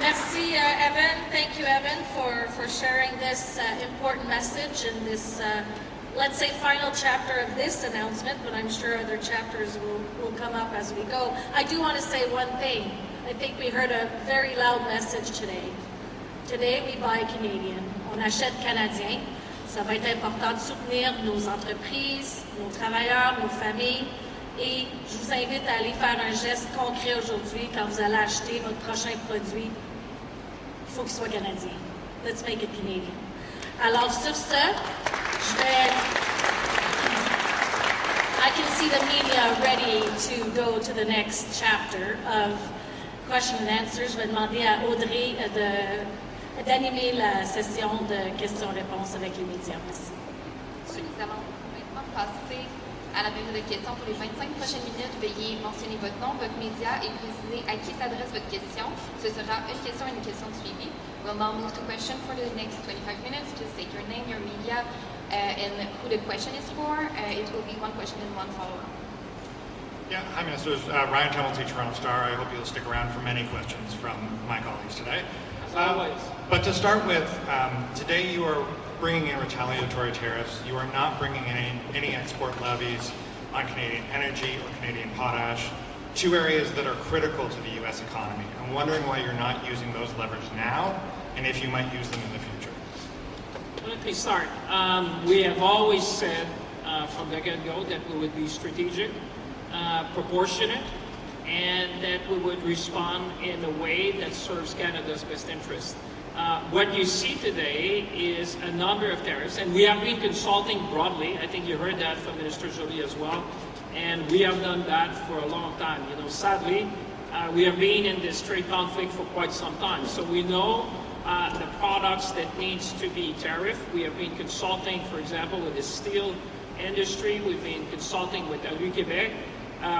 Merci, Evan. Thank you, Evan, for sharing this important message in this, let's say, final chapter of this announcement, but I'm sure other chapters will come up as we go. I do want to say one thing. I think we heard a very loud message today. Today, we buy Canadian. On achète canadien. Ça va être important de soutenir nos entreprises, nos travailleurs, nos familles. Et je vous invite à aller faire un geste concret aujourd'hui quand vous allez acheter votre prochain produit. Il faut qu'il soit canadien. Let's make it Canadian. Alors sur ce, I can see the media ready to go to the next chapter of question and answers. Je vais demander à Audrey d'animer la session de questions-réponses avec les médias. Merci. Nous allons maintenant passer à la période de questions. Pour les 25 prochaines minutes, veuillez mentionner votre nom, votre média et préciser à qui s'adresse votre question. Ce sera une question et une question de suivi. We'll now move to question for the next 25 minutes. Just state your name, your media, and who the question is for. It will be one question and one follow-up. Yeah, hi Ministers. Ryan Tumulty, Toronto Star. I hope you'll stick around for many questions from my colleagues today. But to start with, today you are bringing in retaliatory tariffs. You are not bringing in any export levies on Canadian energy or Canadian potash, two areas that are critical to the U.S. economy. I'm wondering why you're not using those levers now, and if you might use them in the future. Let me start. We have always said from the get-go that we would be strategic, proportionate, and that we would respond in a way that serves Canada's best interest. What you see today is a number of tariffs, and we have been consulting broadly. I think you heard that from Minister Joly as well, and we have done that for a long time. You know, sadly, we have been in this trade conflict for quite some time, so we know the products that needs to be tariffed. We have been consulting, for example, with the steel industry. We've been consulting with Quebec.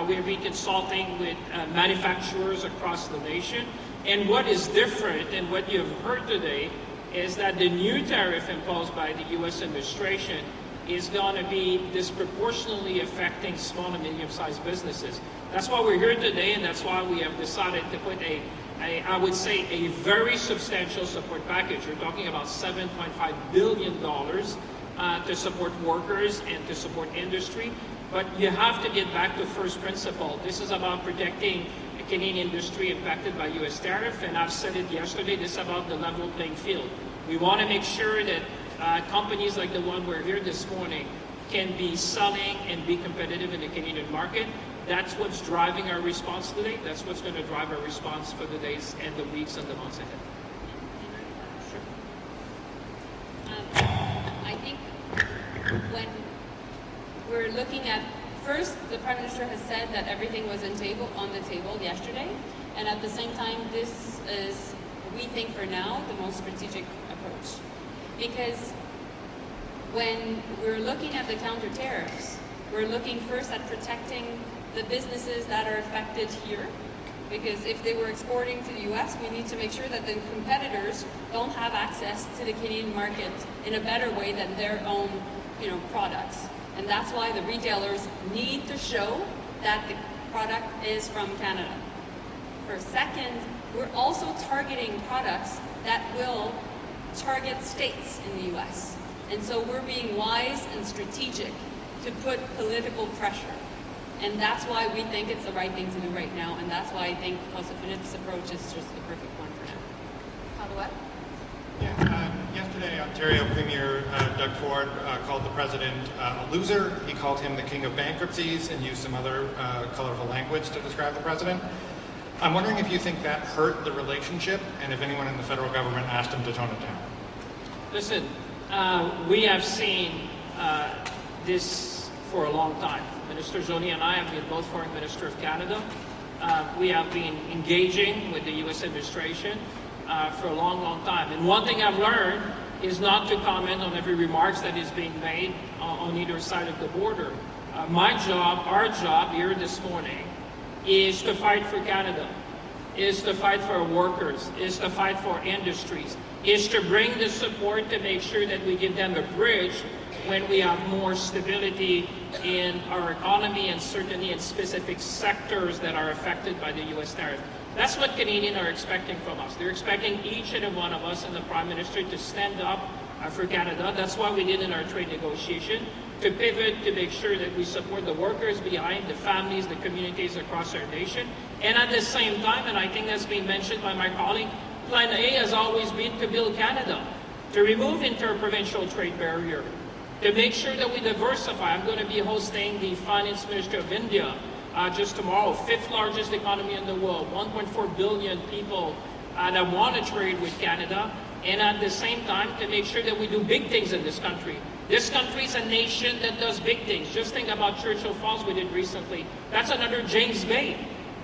We have been consulting with manufacturers across the nation. And what is different, and what you have heard today, is that the new tariff imposed by the U.S. administration is going to be disproportionately affecting small and medium-sized businesses. That's why we're here today, and that's why we have decided to put I would say, a very substantial support package. You're talking about $7.5 billion to support workers and to support industry. But you have to get back to first principle. This is about protecting the Canadian industry impacted by U.S. tariff, and I've said it yesterday, this is about the level playing field. We want to make sure that companies like the one we're here this morning can be selling and be competitive in the Canadian market. That's what's driving our response today. That's what's going to drive our response for the days and the weeks and the months ahead. Sure. I think when we're looking at, first, the Prime Minister has said that everything was on the table yesterday, and at the same time, this is, we think for now, the most strategic approach. Because when we're looking at the counter tariffs, we're looking first at protecting the businesses that are affected here, Because if they were exporting to the US, we need to make sure that the competitors don't have access to the Canadian market in a better way than their own, products. And that's why the retailers need to show that the product is from Canada. For second, we're also targeting products that will target states in the US. And so we're being wise and strategic to put political pressure. And that's why we think it's the right thing to do right now, and that's why I think François Philippe's approach is just the perfect one for now. François? Yeah, yesterday, Ontario Premier Doug Ford called the president a loser. He called him the king of bankruptcies and used some other colorful language to describe the president. I'm wondering if you think that hurt the relationship, and if anyone in the federal government asked him to tone it down. Listen, we have seen this for a long time. Minister Joly and I have been both Foreign Minister of Canada. We have been engaging with the U.S. administration for a long, long time. And one thing I've learned is not to comment on every remarks that is being made on either side of the border. My job, our job here this morning, is to fight for Canada, is to fight for our workers, is to fight for industries, is to bring the support to make sure that we give them a bridge when we have more stability in our economy and certainly in specific sectors that are affected by the U.S. tariff. That's what Canadians are expecting from us. They're expecting each and every one of us and the Prime Minister to stand up for Canada. That's what we did in our trade negotiation, to pivot, to make sure that we support the workers behind, the families, the communities across our nation. And at the same time, and I think that's been mentioned by my colleague, Plan A has always been to build Canada, to remove inter-provincial trade barrier, to make sure that we diversify. I'm going to be hosting the Finance Minister of India just tomorrow, 5th largest economy in the world, 1.4 billion people that want to trade with Canada, and at the same time to make sure that we do big things in this country. This country is a nation that does big things. Just think about Churchill Falls we did recently. That's another James Bay.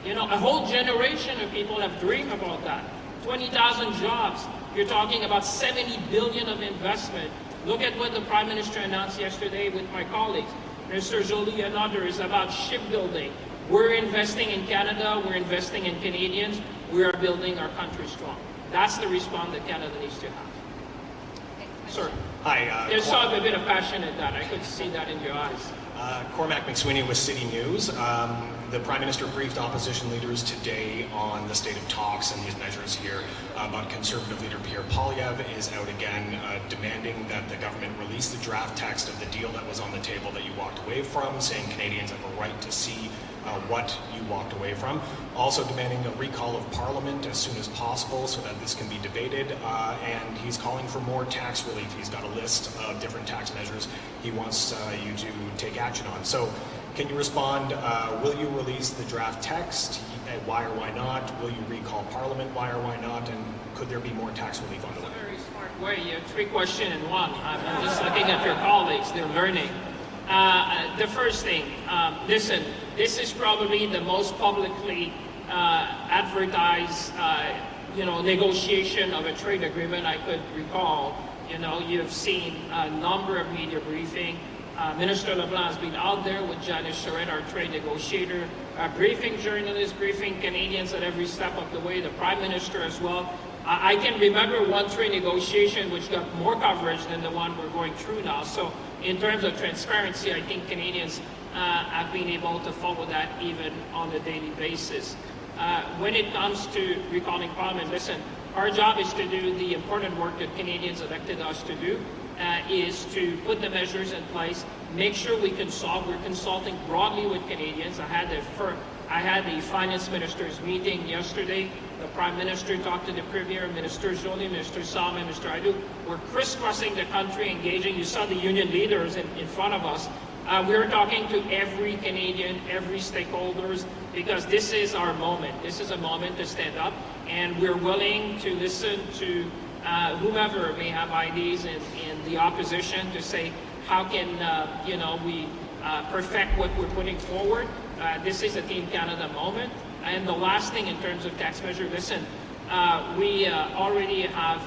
A whole generation of people have dreamed about that. 20,000 jobs. You're talking about 70 billion of investment. Look at what the Prime Minister announced yesterday with my colleagues, Mr. Joly and others, about shipbuilding. We're investing in Canada, we're investing in Canadians, we are building our country strong. That's the response that Canada needs to have. Sir. Hi. There's a bit of passion in that. I could see that in your eyes. Cormac McSweeney with City News. The Prime Minister briefed opposition leaders today on the state of talks and these measures here, but Conservative leader Pierre Poilievre is out again demanding that the government release the draft text of the deal that was on the table that you walked away from, saying Canadians have a right to see what you walked away from. Also demanding a recall of Parliament as soon as possible so that this can be debated, and he's calling for more tax relief. He's got a list of different tax measures he wants you to take action on. So can you respond, will you release the draft text? Why or why not? Will you recall Parliament? Why or why not? And could there be more tax relief on the way? It's a very smart way. You have 3 questions in one. I'm just looking at your colleagues. They're learning. The first thing, listen, this is probably the most publicly advertised, negotiation of a trade agreement I could recall. You've seen a number of media briefings. Minister LeBlanc has been out there with Janice Charette, our trade negotiator, briefing journalists, briefing Canadians at every step of the way, the Prime Minister as well. I can remember one trade negotiation which got more coverage than the one we're going through now. So in terms of transparency, I think Canadians have been able to follow that even on a daily basis. When it comes to recalling Parliament, listen, our job is to do the important work that Canadians elected us to do, is to put the measures in place, make sure we consult. We're consulting broadly with Canadians. I had the Finance Minister's meeting yesterday. The Prime Minister talked to the Premier, Minister Joly, Minister Salmon, Mr. Aidu. We're crisscrossing the country, engaging. You saw the union leaders in front of us. We're talking to every Canadian, every stakeholders, because this is our moment. This is a moment to stand up, and we're willing to listen to whomever may have ideas in the opposition to say, how can we perfect what we're putting forward. This is a Team Canada moment. And the last thing in terms of tax measure, listen, we already have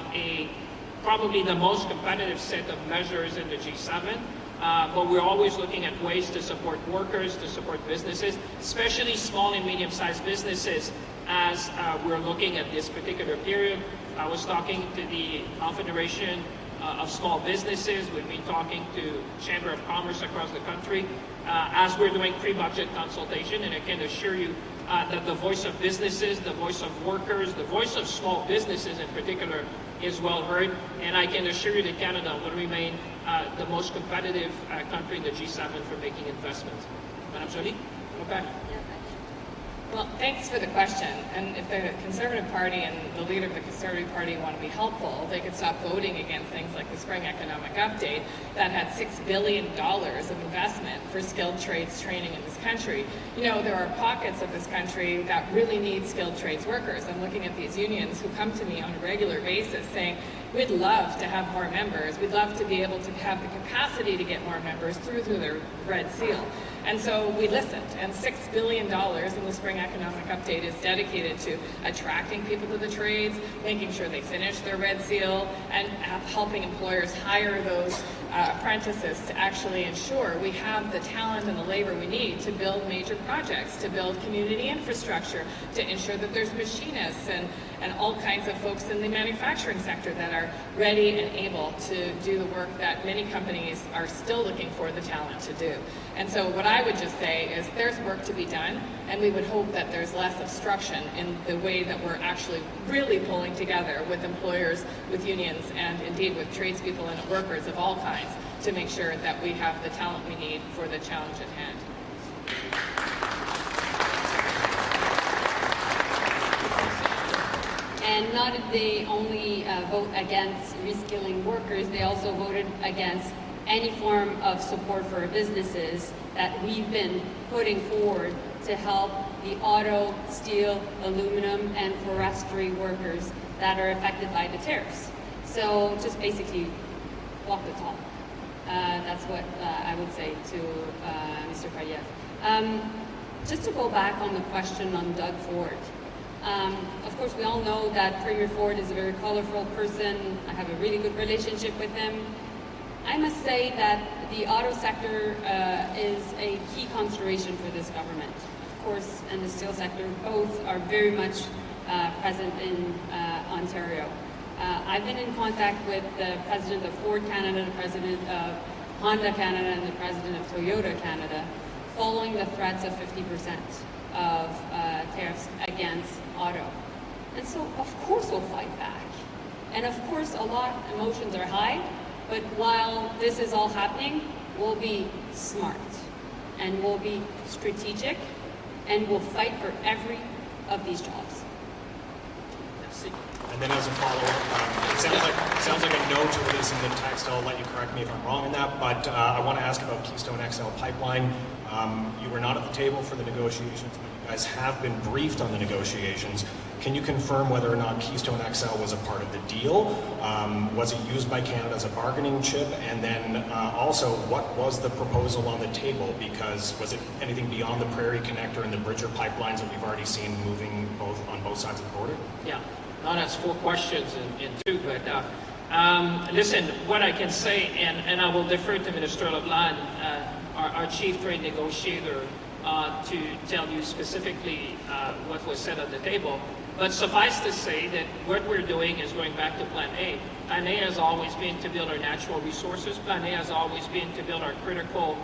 probably the most competitive set of measures in the G7. but we're always looking at ways to support workers, to support businesses, especially small and medium-sized businesses, as we're looking at this particular period. I was talking to the Confederation of Small Businesses. We've been talking to Chamber of Commerce across the country as we're doing pre-budget consultation, and I can assure you that the voice of businesses, the voice of workers, the voice of small businesses in particular is well heard, and I can assure you that Canada will remain the most competitive country in the G7 for making investments. Madame Joly? Okay. Well, thanks for the question. And if the Conservative Party and the leader of the Conservative Party want to be helpful, they could stop voting against things like the Spring Economic Update that had $6 billion of investment for skilled trades training in this country. You know, there are pockets of this country that really need skilled trades workers. I'm looking at these unions who come to me on a regular basis saying, we'd love to have more members. We'd love to be able to have the capacity to get more members through their Red Seal. And so we listened, and $6 billion in the Spring Economic Update is dedicated to attracting people to the trades, making sure they finish their Red Seal, and helping employers hire those apprentices to actually ensure we have the talent and the labor we need to build major projects, to build community infrastructure, to ensure that there's machinists and all kinds of folks in the manufacturing sector that are ready and able to do the work that many companies are still looking for the talent to do. And so what I would just say is there's work to be done, and we would hope that there's less obstruction in the way that we're actually really pulling together with employers, with unions, and indeed with tradespeople and workers of all kinds to make sure that we have the talent we need for the challenge at hand. And not did they only vote against reskilling workers, they also voted against any form of support for businesses that we've been putting forward to help the auto, steel, aluminum, and forestry workers that are affected by the tariffs. So just basically walk the talk. That's what I would say to Mr. Poilievre. Just to go back on the question on Doug Ford. Of course, we all know that Premier Ford is a very colorful person. I have a really good relationship with him. I must say that the auto sector is a key consideration for this government. Of course, and the steel sector, both are very much present in Ontario. I've been in contact with the president of Ford Canada, the president of Honda Canada, and the president of Toyota Canada, following the threats of 50% of tariffs against auto. And so, of course, we'll fight back. And of course, a lot of emotions are high, but while this is all happening, we'll be smart, and we'll be strategic, and we'll fight for every of these jobs. And then as a follow-up, it sounds like a no to releasing the text. I'll let you correct me if I'm wrong in that, but I want to ask about Keystone XL pipeline. You were not at the table for the negotiations, but you guys have been briefed on the negotiations. Can you confirm whether or not Keystone XL was a part of the deal? Was it used by Canada as a bargaining chip? And then also, what was the proposal on the table? Because was it anything beyond the Prairie Connector and the Bridger pipelines that we've already seen moving on both sides of the border? Yeah, no, that's 4 questions in 2, but listen, what I can say, and I will defer to Minister LeBlanc, our chief trade negotiator, to tell you specifically what was said at the table. But suffice to say that what we're doing is going back to Plan A. Plan A has always been to build our natural resources. Plan A has always been to build our critical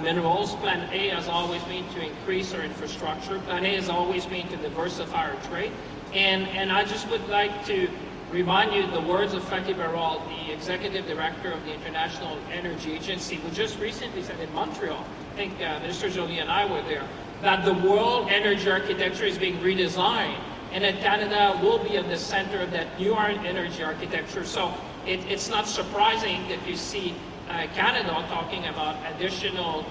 minerals. Plan A has always been to increase our infrastructure. Plan A has always been to diversify our trade. And I just would like to remind you the words of Fatih Birol, the executive director of the International Energy Agency, who just recently said in Montreal, I think Minister Joly and I were there, that the world energy architecture is being redesigned, and that Canada will be at the center of that new energy architecture. So it's not surprising that you see Canada talking about additional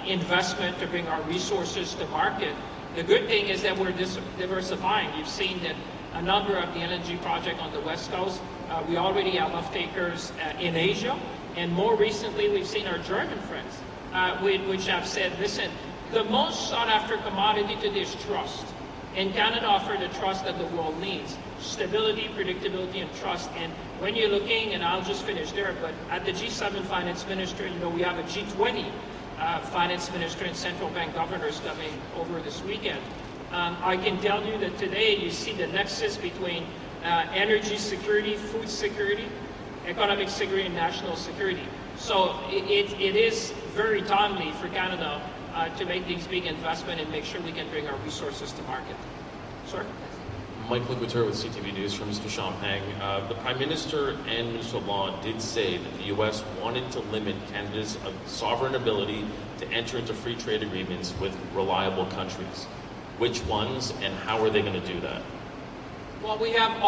investment to bring our resources to market. The good thing is that we're diversifying. You've seen that a number of the LNG projects on the West Coast, we already have off-takers in Asia, and more recently we've seen our German friends, which have said, listen, the most sought-after commodity today is trust. And Canada offers the trust that the world needs. Stability, predictability, and trust. And when you're looking, and I'll just finish there, but at the G7 finance minister, we have a G20 finance minister and central bank governors coming over this weekend. I can tell you that today you see the nexus between energy security, food security, economic security, and national security. So it is very timely for Canada to make these big investments and make sure we can bring our resources to market. Sir? Mike Liqueur with CTV News for Mr. Champagne. The Prime Minister and Minister of Law did say that the U.S. wanted to limit Canada's sovereign ability to enter into free trade agreements with reliable countries. Which ones, and how are they going to do that? Well, we have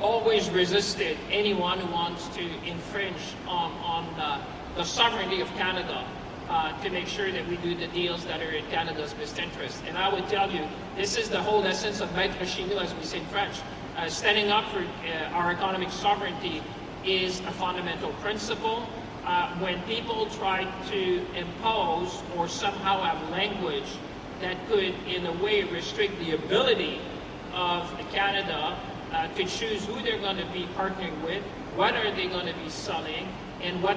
always resisted anyone who wants to infringe on the sovereignty of Canada to make sure that we do the deals that are in Canada's best interest. And I would tell you, this is the whole essence of maître chez nous, as we say in French. Standing up for our economic sovereignty is a fundamental principle. When people try to impose or somehow have language that could, in a way, restrict the ability of Canada to choose who they're going to be partnering with, what are they going to be selling, and what,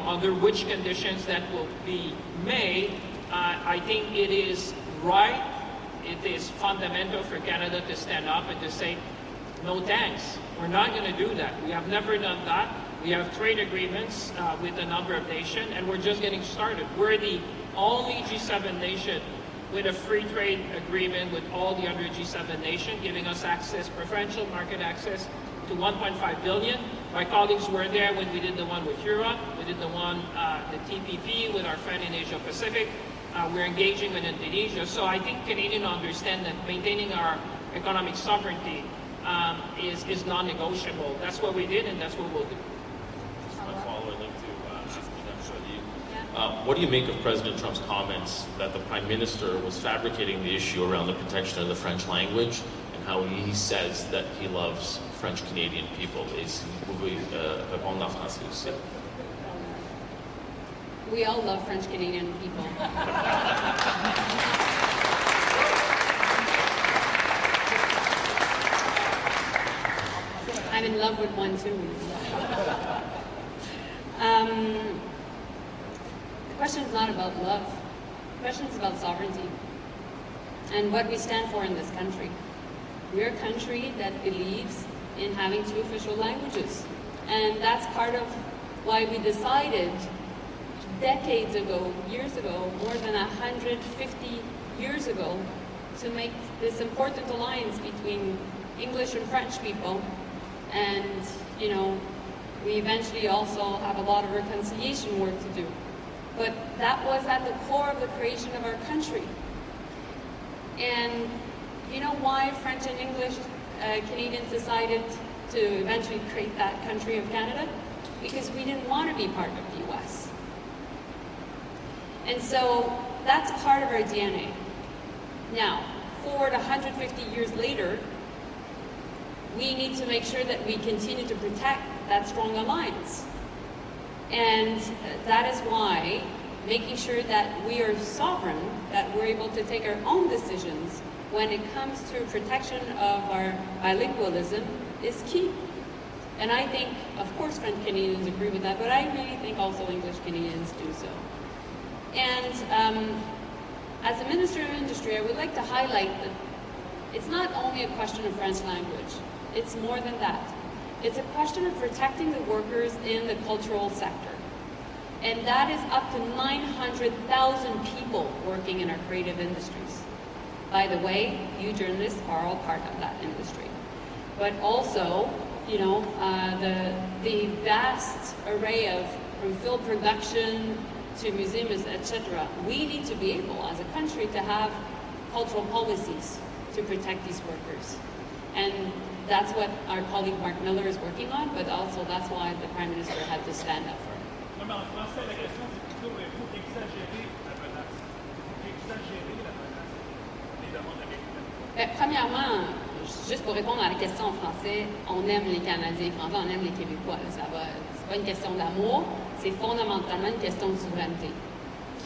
under which conditions that will be made, I think it is right, it is fundamental for Canada to stand up and to say, no thanks, we're not going to do that. We have never done that. We have trade agreements with a number of nations, and we're just getting started. We're the only G7 nation with a free trade agreement with all the other G7 nations, giving us access, preferential market access to 1.5 billion. My colleagues were there when we did the one with Europe. We did the one, the TPP with our friend in Asia Pacific. We're engaging with Indonesia. So I think Canadians understand that maintaining our economic sovereignty is non-negotiable. That's what we did, and that's what we'll do. Just one follow-up link to what do you make of President Trump's comments that the Prime Minister was fabricating the issue around the protection of the French language, and how he says that he loves French-Canadian people? Vous pouvez répondre en français aussi? We all love French-Canadian people. I'm in love with one too. The question is not about love. The question is about sovereignty and what we stand for in this country. We're a country that believes in having two official languages. And that's part of why we decided decades ago, years ago, more than 150 years ago, to make this important alliance between English and French people. And, we eventually also have a lot of reconciliation work to do. But that was at the core of the creation of our country. And you know why French and English Canadians decided to eventually create that country of Canada? Because we didn't want to be part of the US. And so that's part of our DNA. Now, forward 150 years later, we need to make sure that we continue to protect that strong alliance. And that is why making sure that we are sovereign, that we're able to take our own decisions when it comes to protection of our bilingualism is key. And I think, of course, French Canadians agree with that, but I really think also English Canadians do so. And as a Minister of Industry, I would like to highlight that it's not only a question of French language, it's more than that. It's a question of protecting the workers in the cultural sector. And that is up to 900,000 people working in our creative industries. By the way, you journalists are all part of that industry. But also, the vast array of from film production to museums, etc. We need to be able, as a country, to have cultural policies to protect these workers. And that's what our colleague Mark Miller is working on, but also that's why the Prime Minister had to stand up for it. Premièrement, juste pour répondre à la question en français, on aime les Canadiens français, on aime les Québécois. C'est pas une question d'amour, c'est fondamentalement une question de souveraineté.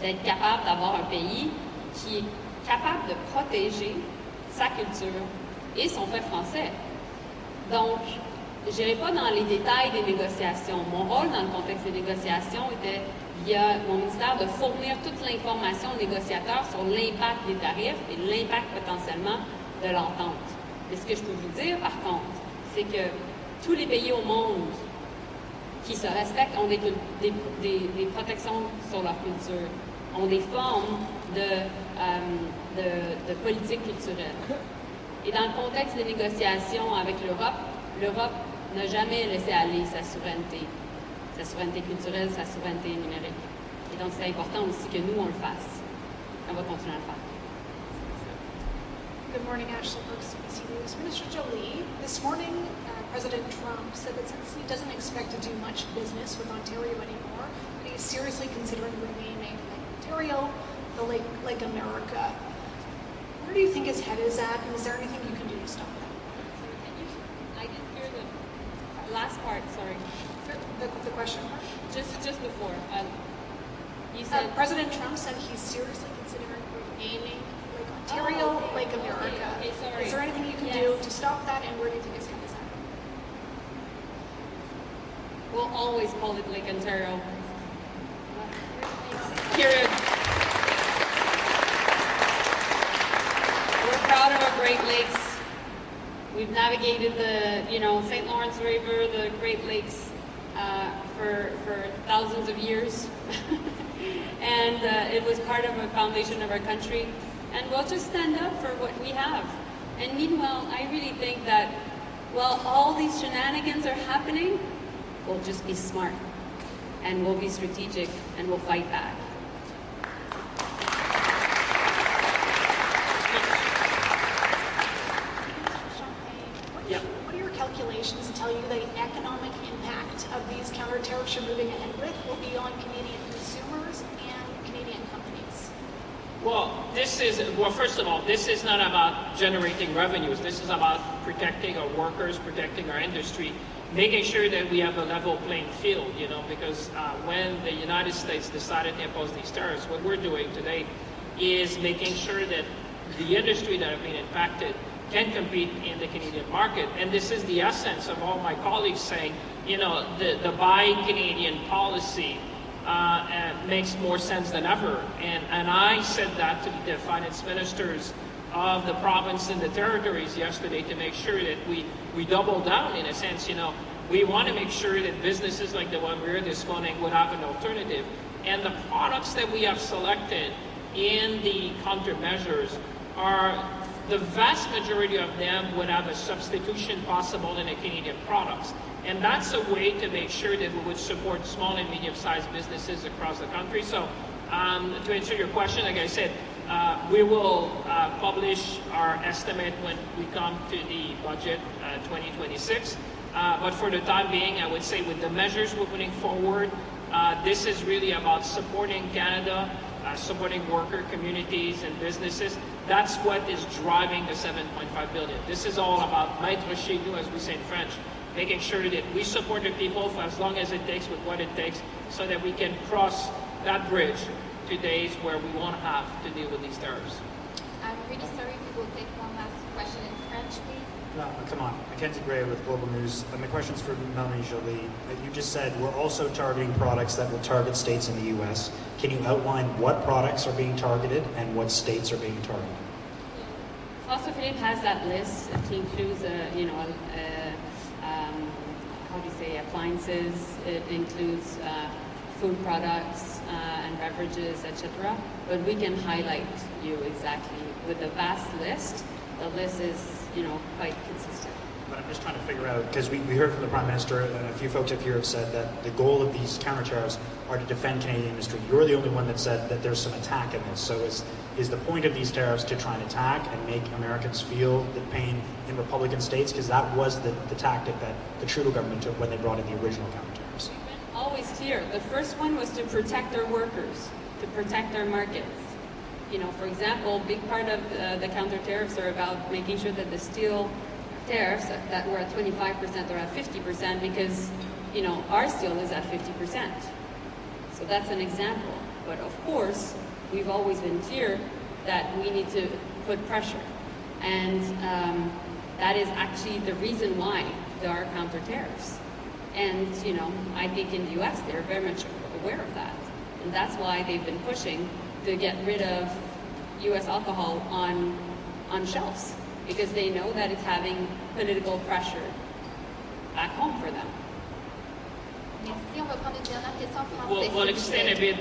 D'être capable d'avoir un pays qui est capable de protéger sa culture et son fait français. Donc, je n'irai pas dans les détails des négociations. Mon rôle dans le contexte des négociations était, via mon ministère, de fournir toute l'information aux négociateurs sur l'impact des tarifs et l'impact potentiellement de l'entente. Mais ce que je peux vous dire, par contre, c'est que tous les pays au monde qui se respectent ont des protections sur leur culture, ont des formes de politique culturelle. Et dans le contexte des négociations avec l'Europe n'a jamais laissé aller sa souveraineté culturelle, sa souveraineté numérique. Et donc, c'est important aussi que nous, on le fasse. On va continuer à le faire. Good morning, Ashley Brooks, CBC News. Minister Jolie, this morning, President Trump said that since he doesn't expect to do much business with Ontario anymore, that he's seriously considering renaming Ontario the Lake America. Where do you think his head is at, and is there anything you can do to stop that? I didn't hear the last part, sorry. The question part? Just before. You said... President Trump said he's seriously considering renaming Ontario, Lake America. Okay, sorry. Is there anything you can do to stop that, and where do you think his head is at? We'll always call it Lake Ontario. Period. We're proud of our Great Lakes. We've navigated the, St. Lawrence River, the Great Lakes, for thousands of years. And it was part of the foundation of our country. And we'll just stand up for what we have. And meanwhile, I really think that while all these shenanigans are happening, we'll just be smart. And we'll be strategic, and we'll fight back. What do your calculations tell you the economic impact of these counter tariffs you're moving ahead with will be on Canadian consumers and Canadian companies? Well, first of all, this is not about generating revenues. This is about protecting our workers, protecting our industry, making sure that we have a level playing field, because when the United States decided to impose these tariffs, what we're doing today is making sure that the industry that have been impacted can compete in the Canadian market. And this is the essence of all my colleagues saying, the Buy Canadian policy makes more sense than ever. And I said that to the finance ministers of the province and the territories yesterday to make sure that we double down in a sense. We want to make sure that businesses like the one we're this morning would have an alternative. And the products that we have selected in the countermeasures the vast majority of them would have a substitution possible in the Canadian products. And that's a way to make sure that we would support small and medium-sized businesses across the country. So to answer your question, like I said, we will publish our estimate when we come to the budget 2026. But for the time being, I would say with the measures we're putting forward, this is really about supporting Canada, supporting worker communities and businesses. That's what is driving the 7.5 billion. This is all about mettre chez nous, as we say in French, making sure that we support the people for as long as it takes with what it takes so that we can cross that bridge to days where we won't have to deal with these tariffs. I'm really sorry, we will take one last question in French, please. No, come on. Mackenzie Gray with Global News. My question's for Melanie Joly. You just said we're also targeting products that will target states in the U.S. Can you outline what products are being targeted and what states are being targeted? François Philippe has that list. It includes, how do you say, appliances. It includes food products and beverages, etc. But we can highlight you exactly with the vast list. The list is, quite consistent. But I'm just trying to figure out, because we heard from the Prime Minister and a few folks up here have said that the goal of these counter tariffs are to defend Canadian industry. You're the only one that said that there's some attack in this. So is the point of these tariffs to try and attack and make Americans feel the pain in Republican states? Because that was the tactic that the Trudeau government took when they brought in the original counter tariffs. Always clear. The first one was to protect our workers, to protect our markets. For example, a big part of the counter tariffs are about making sure that the steel tariffs that were at 25% are at 50% because, our steel is at 50%. So that's an example. But of course, we've always been clear that we need to put pressure. And that is actually the reason why there are counter tariffs. And, you know, I think in the US, they're very much aware of that. And that's why they've been pushing to get rid of US alcohol on shelves, because they know that it's having political pressure back home for them. Merci. On va prendre une dernière question en français. We'll extend a bit.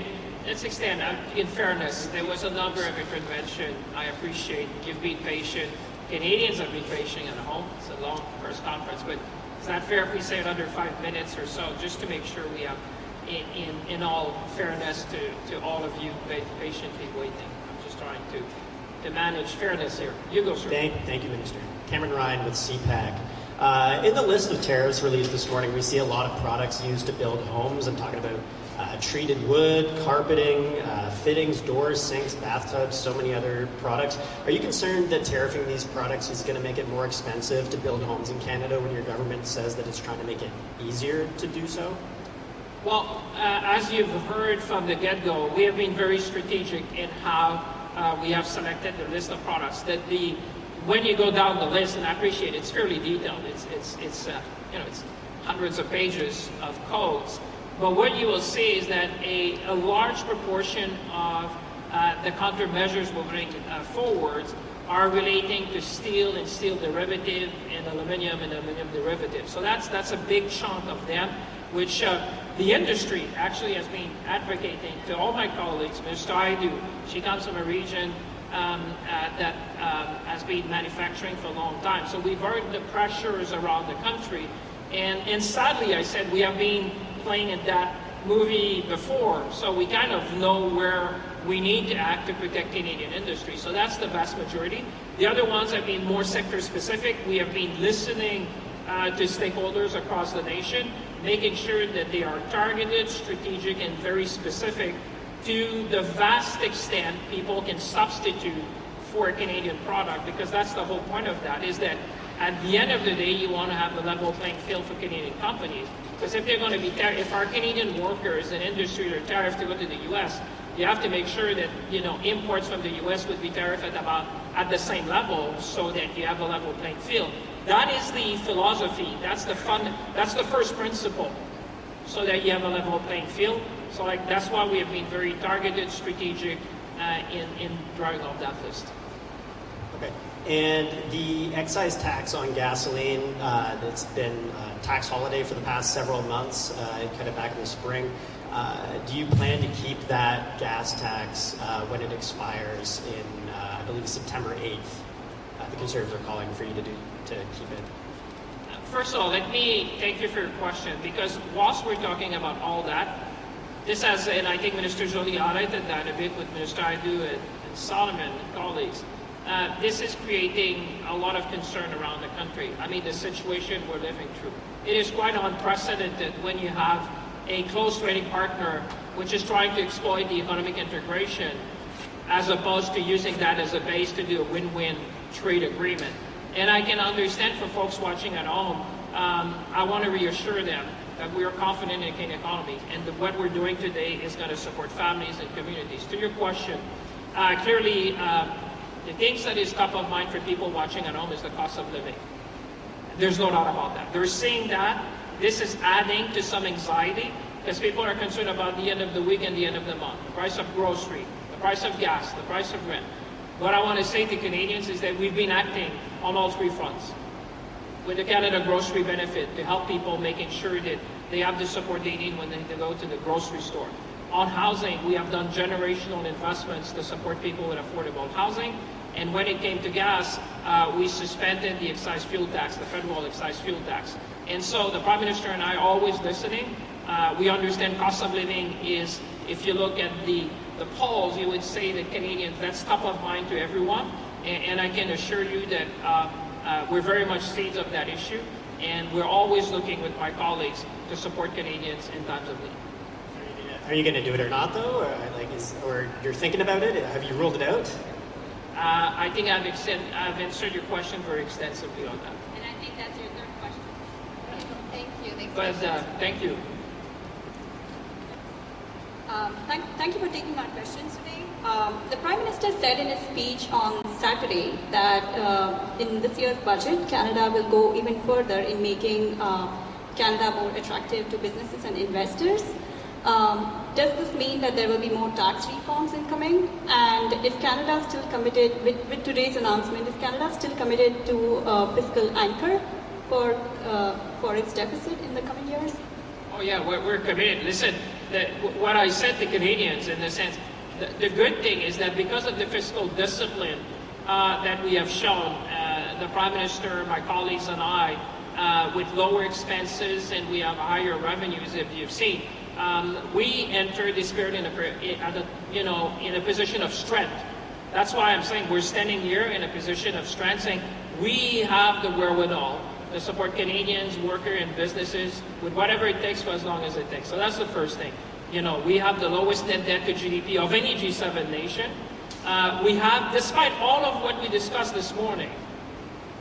Let's extend. In fairness, there was a number of interventions. I appreciate you've been patient. Canadians have been patient at home. It's a long press conference, but it's not fair if we say it under 5 minutes or so, just to make sure we have, in all fairness to all of you patiently waiting. I'm just trying to manage fairness here. You go, sir. Thank you, Minister. Cameron Ryan with CPAC. In the list of tariffs released this morning, we see a lot of products used to build homes. I'm talking about treated wood, carpeting, fittings, doors, sinks, bathtubs, so many other products. Are you concerned that tariffing these products is going to make it more expensive to build homes in Canada when your government says that it's trying to make it easier to do so? Well, as you've heard from the get-go, we have been very strategic in how we have selected the list of products. That when you go down the list, and I appreciate it's fairly detailed. It's hundreds of pages of codes. But what you will see is that a large proportion of the countermeasures we're bringing forward are relating to steel and steel derivative and aluminum derivative. So that's a big chunk of them, which the industry actually has been advocating to all my colleagues. Ms. Taidu, she comes from a region that has been manufacturing for a long time. So we've heard the pressures around the country. And sadly, I said, we have been playing in that movie before, so we kind of know where we need to act to protect Canadian industry. So that's the vast majority. The other ones have been more sector specific. We have been listening to stakeholders across the nation, making sure that they are targeted, strategic, and very specific to the vast extent people can substitute for a Canadian product, because that's the whole point of that, is that at the end of the day, you want to have a level playing field for Canadian companies. Because if they're going to be, if our Canadian workers and industry are tariffed to go to the U.S., you have to make sure that, you know, imports from the U.S. would be tariffed at the same level, so that you have a level playing field. That is the philosophy. That's the first principle, so that you have a level playing field. So that's why we have been very targeted, strategic in drawing up that list. Okay. And the excise tax on gasoline, it's been a tax holiday for the past several months, kind of back in the spring. Do you plan to keep that gas tax when it expires in, I believe, September 8th? The Conservatives are calling for you to keep it. First of all, let me thank you for your question, because whilst we're talking about all that, this has, and I think Minister Joly highlighted that a bit with Minister Adu and Solomon and colleagues, this is creating a lot of concern around the country. I mean, the situation we're living through. It is quite unprecedented when you have a close trading partner which is trying to exploit the economic integration, as opposed to using that as a base to do a win-win trade agreement. And I can understand for folks watching at home, I want to reassure them that we are confident in the Canadian economy, and that what we're doing today is going to support families and communities. To your question, clearly, the things that is top of mind for people watching at home is the cost of living. There's no doubt about that. They're seeing that. This is adding to some anxiety, because people are concerned about the end of the week and the end of the month, the price of grocery, the price of gas, the price of rent. What I want to say to Canadians is that we've been acting on all three fronts. With the Canada Grocery Benefit, to help people, making sure that they have the support they need when they go to the grocery store. On housing, we have done generational investments to support people with affordable housing. And when it came to gas, we suspended the excise fuel tax, the federal excise fuel tax. And so the Prime Minister and I are always listening. We understand cost of living is, if you look at the polls, you would say that Canadians, that's top of mind to everyone. And I can assure you that we're very much seized of that issue. And we're always looking with my colleagues to support Canadians in times of need. Are you going to do it or not, though? Or you're thinking about it? Have you ruled it out? I think I've answered your question very extensively on that. And I think that's your third question. Thank you. Next But question. thank you. Thank you for taking my questions today. The Prime Minister said in his speech on Saturday that in this year's budget, Canada will go even further in making Canada more attractive to businesses and investors. Does this mean that there will be more tax reforms incoming? And is Canada still committed, with today's announcement, is Canada still committed to a fiscal anchor for its deficit in the coming years? Oh yeah, we're committed. Listen, what I said to Canadians in the sense, the good thing is that because of the fiscal discipline that we have shown, the Prime Minister, my colleagues and I, with lower expenses and we have higher revenues, if you've seen, we enter this period in a position of strength. That's why I'm saying we're standing here in a position of strength, saying we have the wherewithal to support Canadians, workers, and businesses with whatever it takes for as long as it takes. So that's the first thing. We have the lowest net debt to GDP of any G7 nation. We have, despite all of what we discussed this morning,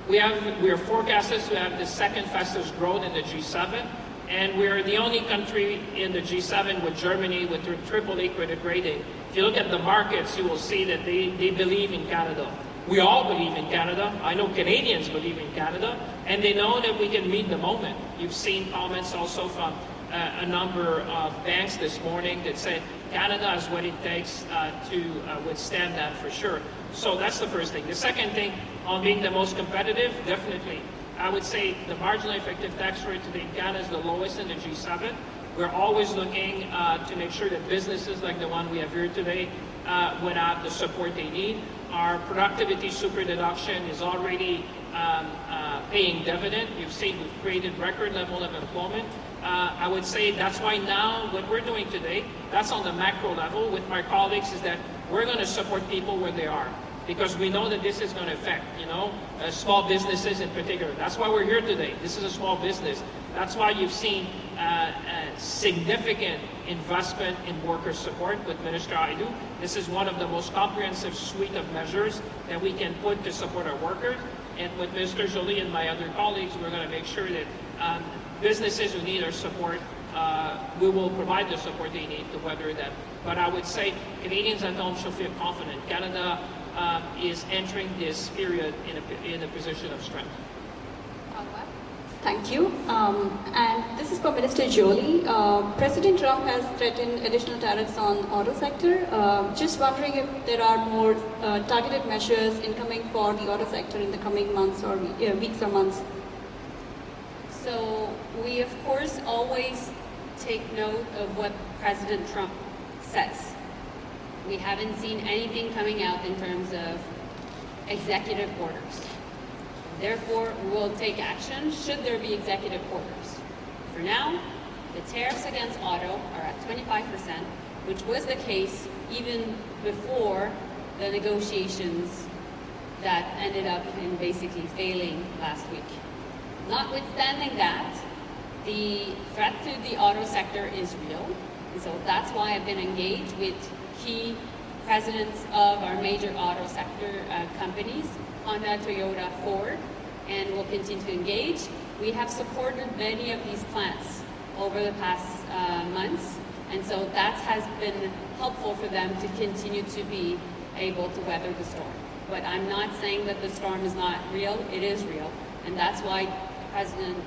we are forecasted to have the second fastest growth in the G7, and we're the only country in the G7 with Germany with their AAA credit rating. If you look at the markets, you will see that they believe in Canada. We all believe in Canada. I know Canadians believe in Canada, and they know that we can meet the moment. You've seen comments also from a number of banks this morning that say Canada has what it takes to withstand that for sure. So that's the first thing. The second thing, on being the most competitive, definitely. I would say the marginal effective tax rate today in Canada is the lowest in the G7. We're always looking to make sure that businesses like the one we have here today would have the support they need. Our productivity super deduction is already paying dividend. You've seen we've created record level of employment. I would say that's why now what we're doing today, that's on the macro level with my colleagues, is that we're going to support people where they are. Because we know that this is going to affect, small businesses in particular. That's why we're here today. This is a small business. That's why you've seen significant investment in worker support with Minister Aidoo. This is one of the most comprehensive suite of measures that we can put to support our workers. And with Minister Joly and my other colleagues, we're going to make sure that businesses who need our support, we will provide the support they need to weather that. But I would say Canadians at home should feel confident. Canada is entering this period in a position of strength. Thank you. And this is for Minister Joly. President Trump has threatened additional tariffs on auto sector. Just wondering if there are more targeted measures incoming for the auto sector in the coming months or weeks or months. So we, of course, always take note of what President Trump says. We haven't seen anything coming out in terms of executive orders. Therefore, we will take action should there be executive orders. For now, the tariffs against auto are at 25%, which was the case even before the negotiations that ended up in basically failing last week. Notwithstanding that, the threat to the auto sector is real, and so that's why I've been engaged with key presidents of our major auto sector companies, Honda, Toyota, Ford, and we'll continue to engage. We have supported many of these plants over the past months, and so that has been helpful for them to continue to be able to weather the storm. But I'm not saying that the storm is not real, it is real, and that's why President,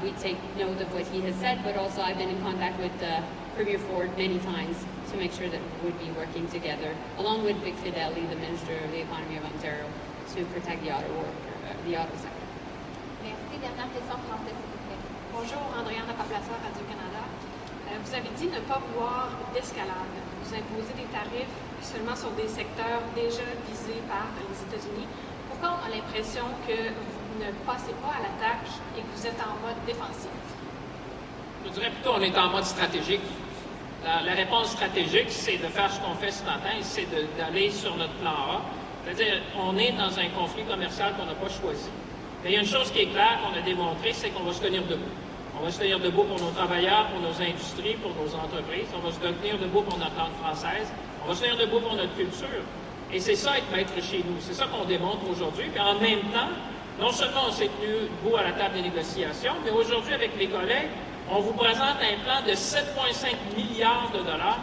we take note of what he has said, but also I've been in contact with Premier Ford many times to make sure that we would be working together, along with Vic Fedeli, the Minister of the Economy of Ontario, to protect the auto sector. Merci. Dernière question en français, s'il vous plaît. Bonjour, Andréane Paplacer, Radio-Canada. Vous avez dit ne pas vouloir d'escalade. Vous imposez des tarifs seulement sur des secteurs déjà visés par les États-Unis. Pourquoi on a l'impression que vous ne passez pas à l'attaque et que vous êtes en mode défensif? Je dirais plutôt qu'on est en mode stratégique. La réponse stratégique, c'est de faire ce qu'on fait ce matin, c'est d'aller sur notre plan A. C'est-à-dire, on est dans un conflit commercial qu'on n'a pas choisi. Mais il y a une chose qui est claire qu'on a démontrée, c'est qu'on va se tenir debout. On va se tenir debout pour nos travailleurs, pour nos industries, pour nos entreprises. On va se tenir debout pour notre langue française. On va se tenir debout pour notre culture. Et c'est ça être maître chez nous. C'est ça qu'on démontre aujourd'hui. Puis en même temps, non seulement on s'est tenu debout à la table des négociations, mais aujourd'hui, avec mes collègues, on vous présente un plan de 7,5 milliards de dollars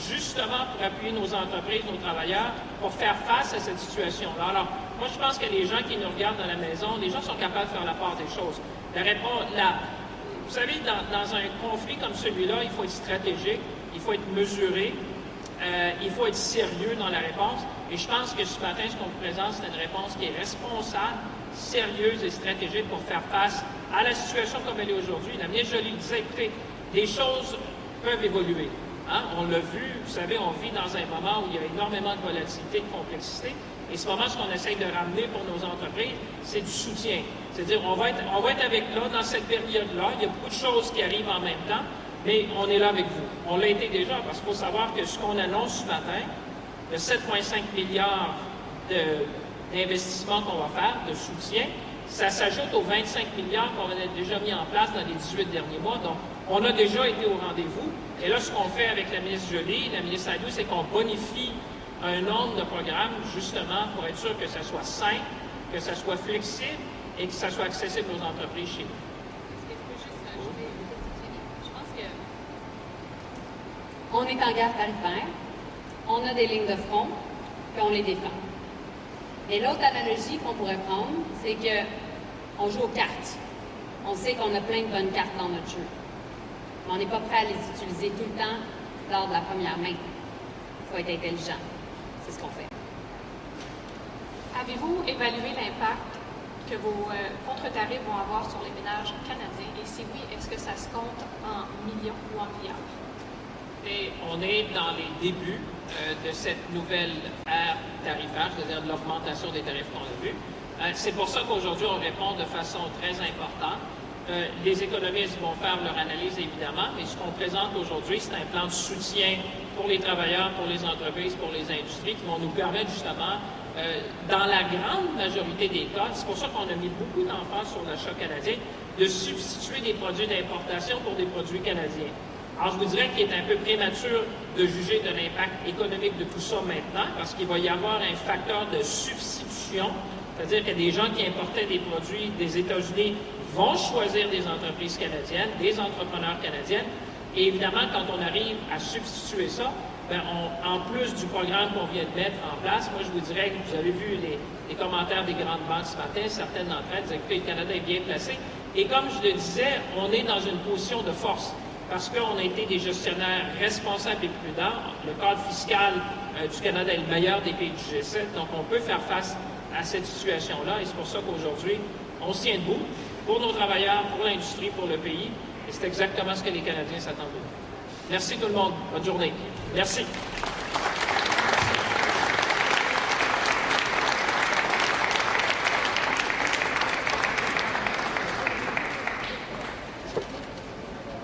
justement pour appuyer nos entreprises, nos travailleurs, pour faire face à cette situation-là. Alors, moi, je pense que les gens qui nous regardent dans la maison, les gens sont capables de faire la part des choses. Vous savez, dans un conflit comme celui-là, il faut être stratégique, il faut être mesuré, il faut être sérieux dans la réponse. Et je pense que ce matin, ce qu'on vous présente, c'est une réponse qui est responsable, sérieuse et stratégique pour faire face à la situation comme elle est aujourd'hui. La ministre Joly disait, écoutez, les choses peuvent évoluer. Hein? On l'a vu, vous savez, on vit dans un moment où il y a énormément de volatilité, de complexité. Et ce moment, ce qu'on essaye de ramener pour nos entreprises, c'est du soutien. C'est-à-dire, on va être avec là, dans cette période-là. Il y a beaucoup de choses qui arrivent en même temps, mais on est là avec vous. On l'a été déjà, parce qu'il faut savoir que ce qu'on annonce ce matin, le 7,5 milliards d'investissements qu'on va faire, de soutien, ça s'ajoute aux 25 milliards qu'on a déjà mis en place dans les 18 derniers mois. Donc, on a déjà été au rendez-vous. Et là, ce qu'on fait avec la ministre Joly, la ministre Saliou, c'est qu'on bonifie un nombre de programmes, justement, pour être sûr que ça soit simple, que ça soit flexible et que ça soit accessible aux entreprises chez nous. Est-ce que je peux juste ajouter une question? Je pense que on est en guerre tarifaire, on a des lignes de front, puis on les défend. Et l'autre analogie qu'on pourrait prendre, c'est que on joue aux cartes. On sait qu'on a plein de bonnes cartes dans notre jeu. Mais on n'est pas prêt à les utiliser tout le temps lors de la première main. Il faut être intelligent. C'est ce qu'on fait. Avez-vous évalué l'impact que vos contre-tarifs vont avoir sur les ménages canadiens? Et si oui, est-ce que ça se compte en millions ou en milliards? Et on est dans les débuts de cette nouvelle ère tarifaire, c'est-à-dire de l'augmentation des tarifs qu'on a vus. C'est pour ça qu'aujourd'hui, on répond de façon très importante. Les économistes vont faire leur analyse, évidemment, mais ce qu'on présente aujourd'hui, c'est un plan de soutien pour les travailleurs, pour les entreprises, pour les industries, qui vont nous permettre justement, dans la grande majorité des cas, c'est pour ça qu'on a mis beaucoup d'emphase sur l'achat canadien, de substituer des produits d'importation pour des produits canadiens. Alors, je vous dirais qu'il est un peu prématuré de juger de l'impact économique de tout ça maintenant, parce qu'il va y avoir un facteur de substitution, c'est-à-dire que des gens qui importaient des produits des États-Unis vont choisir des entreprises canadiennes, des entrepreneurs canadiens. Et évidemment, quand on arrive à substituer ça, en plus du programme qu'on vient de mettre en place, moi je vous dirais que vous avez vu les commentaires des grandes banques ce matin, certaines d'entre elles disaient que le Canada est bien placé. Et comme je le disais, on est dans une position de force parce qu'on a été des gestionnaires responsables et prudents. Le cadre fiscal du Canada est le meilleur des pays du G7, donc on peut faire face à cette situation-là. Et c'est pour ça qu'aujourd'hui, on se tient debout pour nos travailleurs, pour l'industrie, pour le pays. Et c'est exactement ce que les Canadiens s'attendent de nous. Merci tout le monde. Bonne journée. Merci.